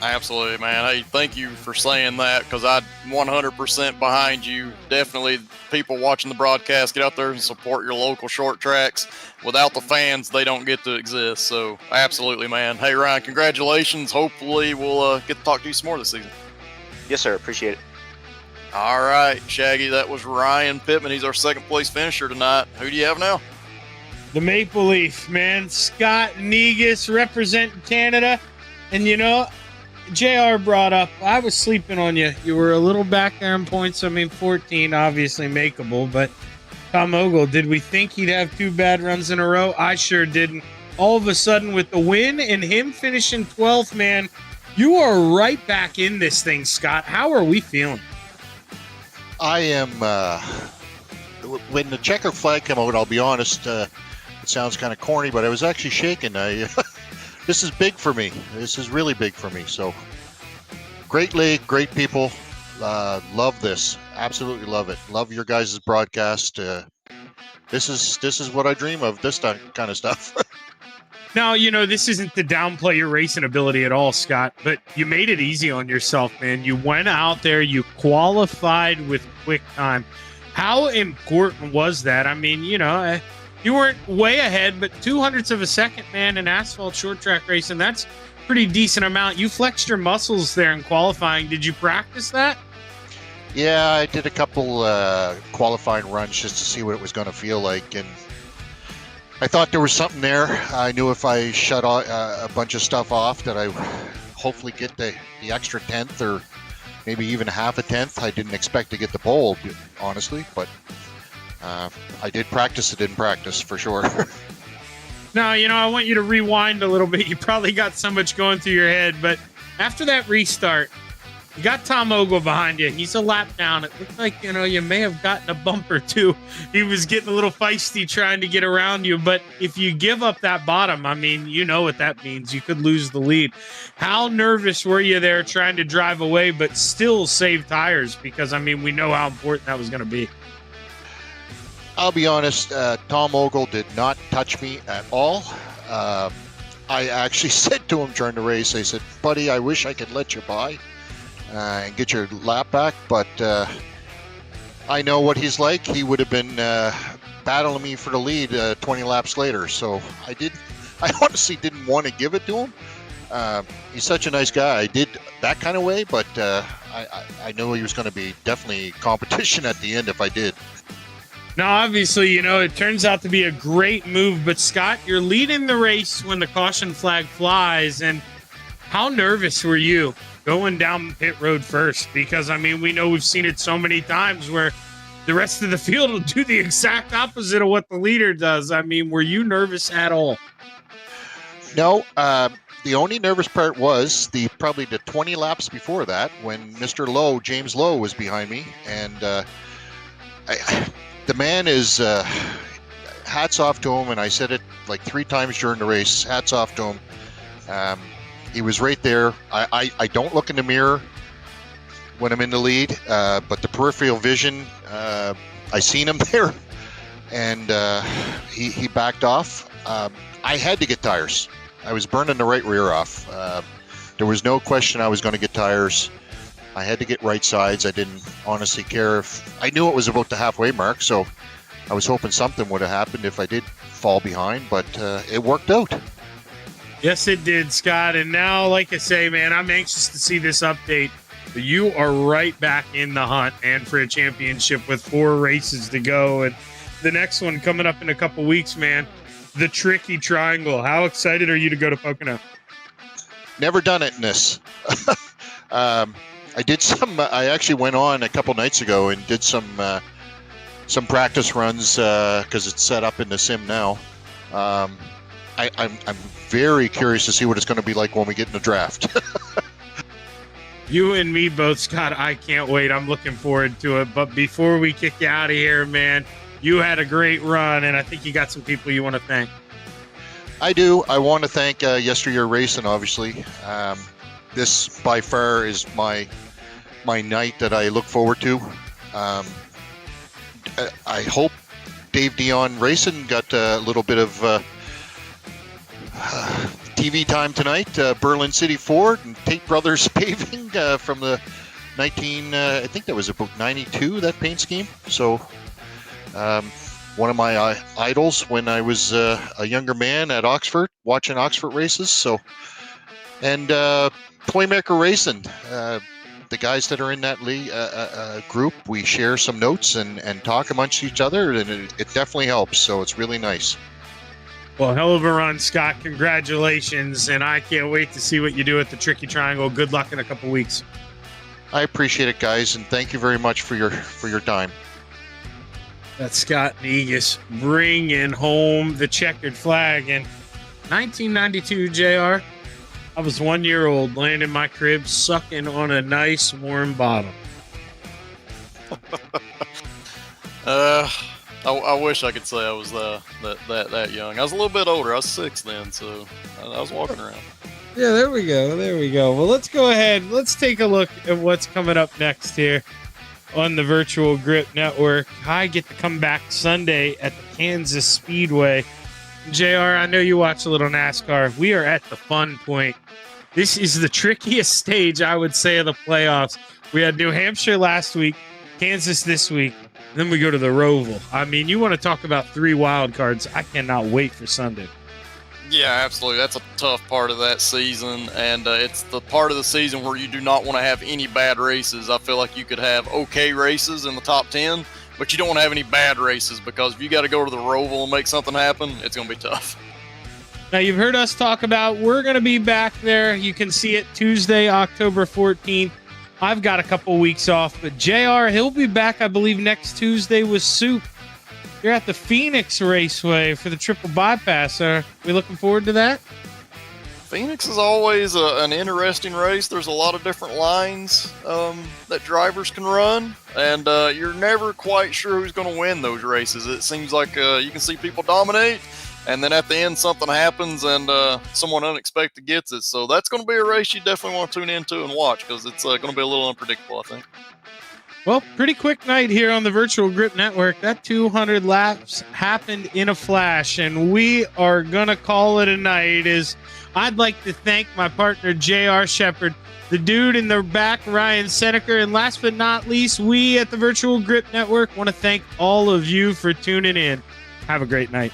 Absolutely, man. Hey, thank you for saying that, because I'm 100% behind you. Definitely, people watching the broadcast, get out there and support your local short tracks. Without the fans, they don't get to exist. So, absolutely, man. Hey, Ryan, congratulations. Hopefully, we'll get to talk to you some more this season. Yes, sir. Appreciate it. All right, Shaggy, that was Ryan Pittman. He's our second place finisher tonight. Who do you have now? The Maple Leaf, man. Scott Negus representing Canada. And JR brought up, I was sleeping on you. You were a little back there in points. 14 obviously makeable, but Tom Ogle, did we think he'd have 2 bad runs in a row? I sure didn't. All of a sudden, with the win and him finishing 12th, man, you are right back in this thing, Scott. How are we feeling? I am, when the checker flag came out, I'll be honest, it sounds kind of corny, but I was actually shaking. this is big for me. This is really big for me. So great league, great people. Love this. Absolutely love it. Love your guys' broadcast. This is what I dream of. This kind of stuff. Now, this isn't to downplay your racing ability at all, Scott, but you made it easy on yourself, man. You went out there, you qualified with quick time. How important was that? I mean, you weren't way ahead, but 0.02 of a second, man, in asphalt short track racing, that's pretty decent amount. You flexed your muscles there in qualifying. Did you practice that? Yeah, I did a couple qualifying runs just to see what it was going to feel like, and I thought there was something there. I knew if I shut a bunch of stuff off that I hopefully get the extra 10th or maybe even half a 10th. I didn't expect to get the pole, honestly, but I did practice it in practice for sure. Now, I want you to rewind a little bit. You probably got so much going through your head, but after that restart, you got Tom Ogle behind you. He's a lap down. It looked like, you may have gotten a bump or two. He was getting a little feisty trying to get around you. But if you give up that bottom, I mean, you know what that means. You could lose the lead. How nervous were you there trying to drive away, but still save tires? Because, I mean, we know how important that was going to be. I'll be honest, Tom Ogle did not touch me at all. I actually said to him during the race, I said, buddy, I wish I could let you by and get your lap back, but I know what he's like. He would have been battling me for the lead 20 laps later, so I honestly didn't want to give it to him. He's such a nice guy. I did that kind of way, but I knew he was going to be definitely competition at the end if I did. Now, obviously, it turns out to be a great move, but Scott, you're leading the race when the caution flag flies, and how nervous were you going down pit road first? Because, I mean, we know we've seen it so many times where the rest of the field will do the exact opposite of what the leader does. I mean, were you nervous at all? No, the only nervous part was probably the 20 laps before that when Mr. Lowe, James Lowe, was behind me, and the man is hats off to him, and I said it like 3 times during the race. Hats off to him. He was right there. I don't look in the mirror when I'm in the lead, but the peripheral vision, I seen him there, and he backed off. I had to get tires. I was burning the right rear off. There was no question I was going to get tires. I had to get right sides. I didn't honestly care if I knew it was about the halfway mark, so I was hoping something would have happened if I did fall behind, but it worked out. Yes, it did, Scott. And now, like I say, man, I'm anxious to see this update. You are right back in the hunt and for a championship with 4 races to go. And the next one coming up in a couple weeks, man, the Tricky Triangle. How excited are you to go to Pocono? Never done it in this. I actually went on a couple nights ago and did some practice runs because it's set up in the sim now. I'm very curious to see what it's going to be like when we get in the draft. You and me both, Scott. I can't wait. I'm looking forward to it. But before we kick you out of here, man, you had a great run, and I think you got some people you want to thank. I do. I want to thank YesterYear Racing, obviously. This, by far, is my night that I look forward to. I hope Dave Dion Racing got a little bit of TV time tonight. Berlin City Ford and Tate Brothers Paving from the I think that was about 92, that paint scheme. So one of my idols when I was a younger man at Oxford, watching Oxford races. So, and Toymaker Racing, the guys that are in that league group, we share some notes and talk amongst each other, and it definitely helps. So it's really nice. Well, hell of a run, Scott. Congratulations, and I can't wait to see what you do at the Tricky Triangle. Good luck in a couple weeks. I appreciate it, guys, and thank you very much for your time. That's Scott Negus bringing home the checkered flag. In 1992, JR, I was 1 year old, laying in my crib, sucking on a nice warm bottom. I wish I could say I was that young. I was a little bit older. I was 6 then, so I was walking around. Yeah, there we go. There we go. Well, let's go ahead. Let's take a look at what's coming up next here on the Virtual Grip Network. I get to come back Sunday at the Kansas Speedway. JR, I know you watch a little NASCAR. We are at the fun point. This is the trickiest stage, I would say, of the playoffs. We had New Hampshire last week, Kansas this week, then we go to the Roval. I mean, you want to talk about 3 wild cards. I cannot wait for Sunday. Yeah, absolutely. That's a tough part of that season, and it's the part of the season where you do not want to have any bad races. I feel like you could have okay races in the top 10, but you don't want to have any bad races, because if you got to go to the Roval and make something happen, it's going to be tough. Now, you've heard us talk about we're going to be back there. You can see it Tuesday, October 14th. I've got a couple weeks off, but JR, he'll be back, I believe, next Tuesday with Soup. You're at the Phoenix Raceway for the triple bypass. Are we looking forward to that? Phoenix is always an interesting race. There's a lot of different lines that drivers can run, and you're never quite sure who's going to win those races. It seems like you can see people dominate, and then at the end something happens and someone unexpected gets it. So that's going to be a race you definitely want to tune into and watch, because it's going to be a little unpredictable, I think. Well, pretty quick night here on the Virtual Grip Network. That 200 laps happened in a flash, and we are going to call it a night. I'd like to thank my partner, J.R. Shepard, the dude in the back, Ryan Seneker, and last but not least, we at the Virtual Grip Network want to thank all of you for tuning in. Have a great night.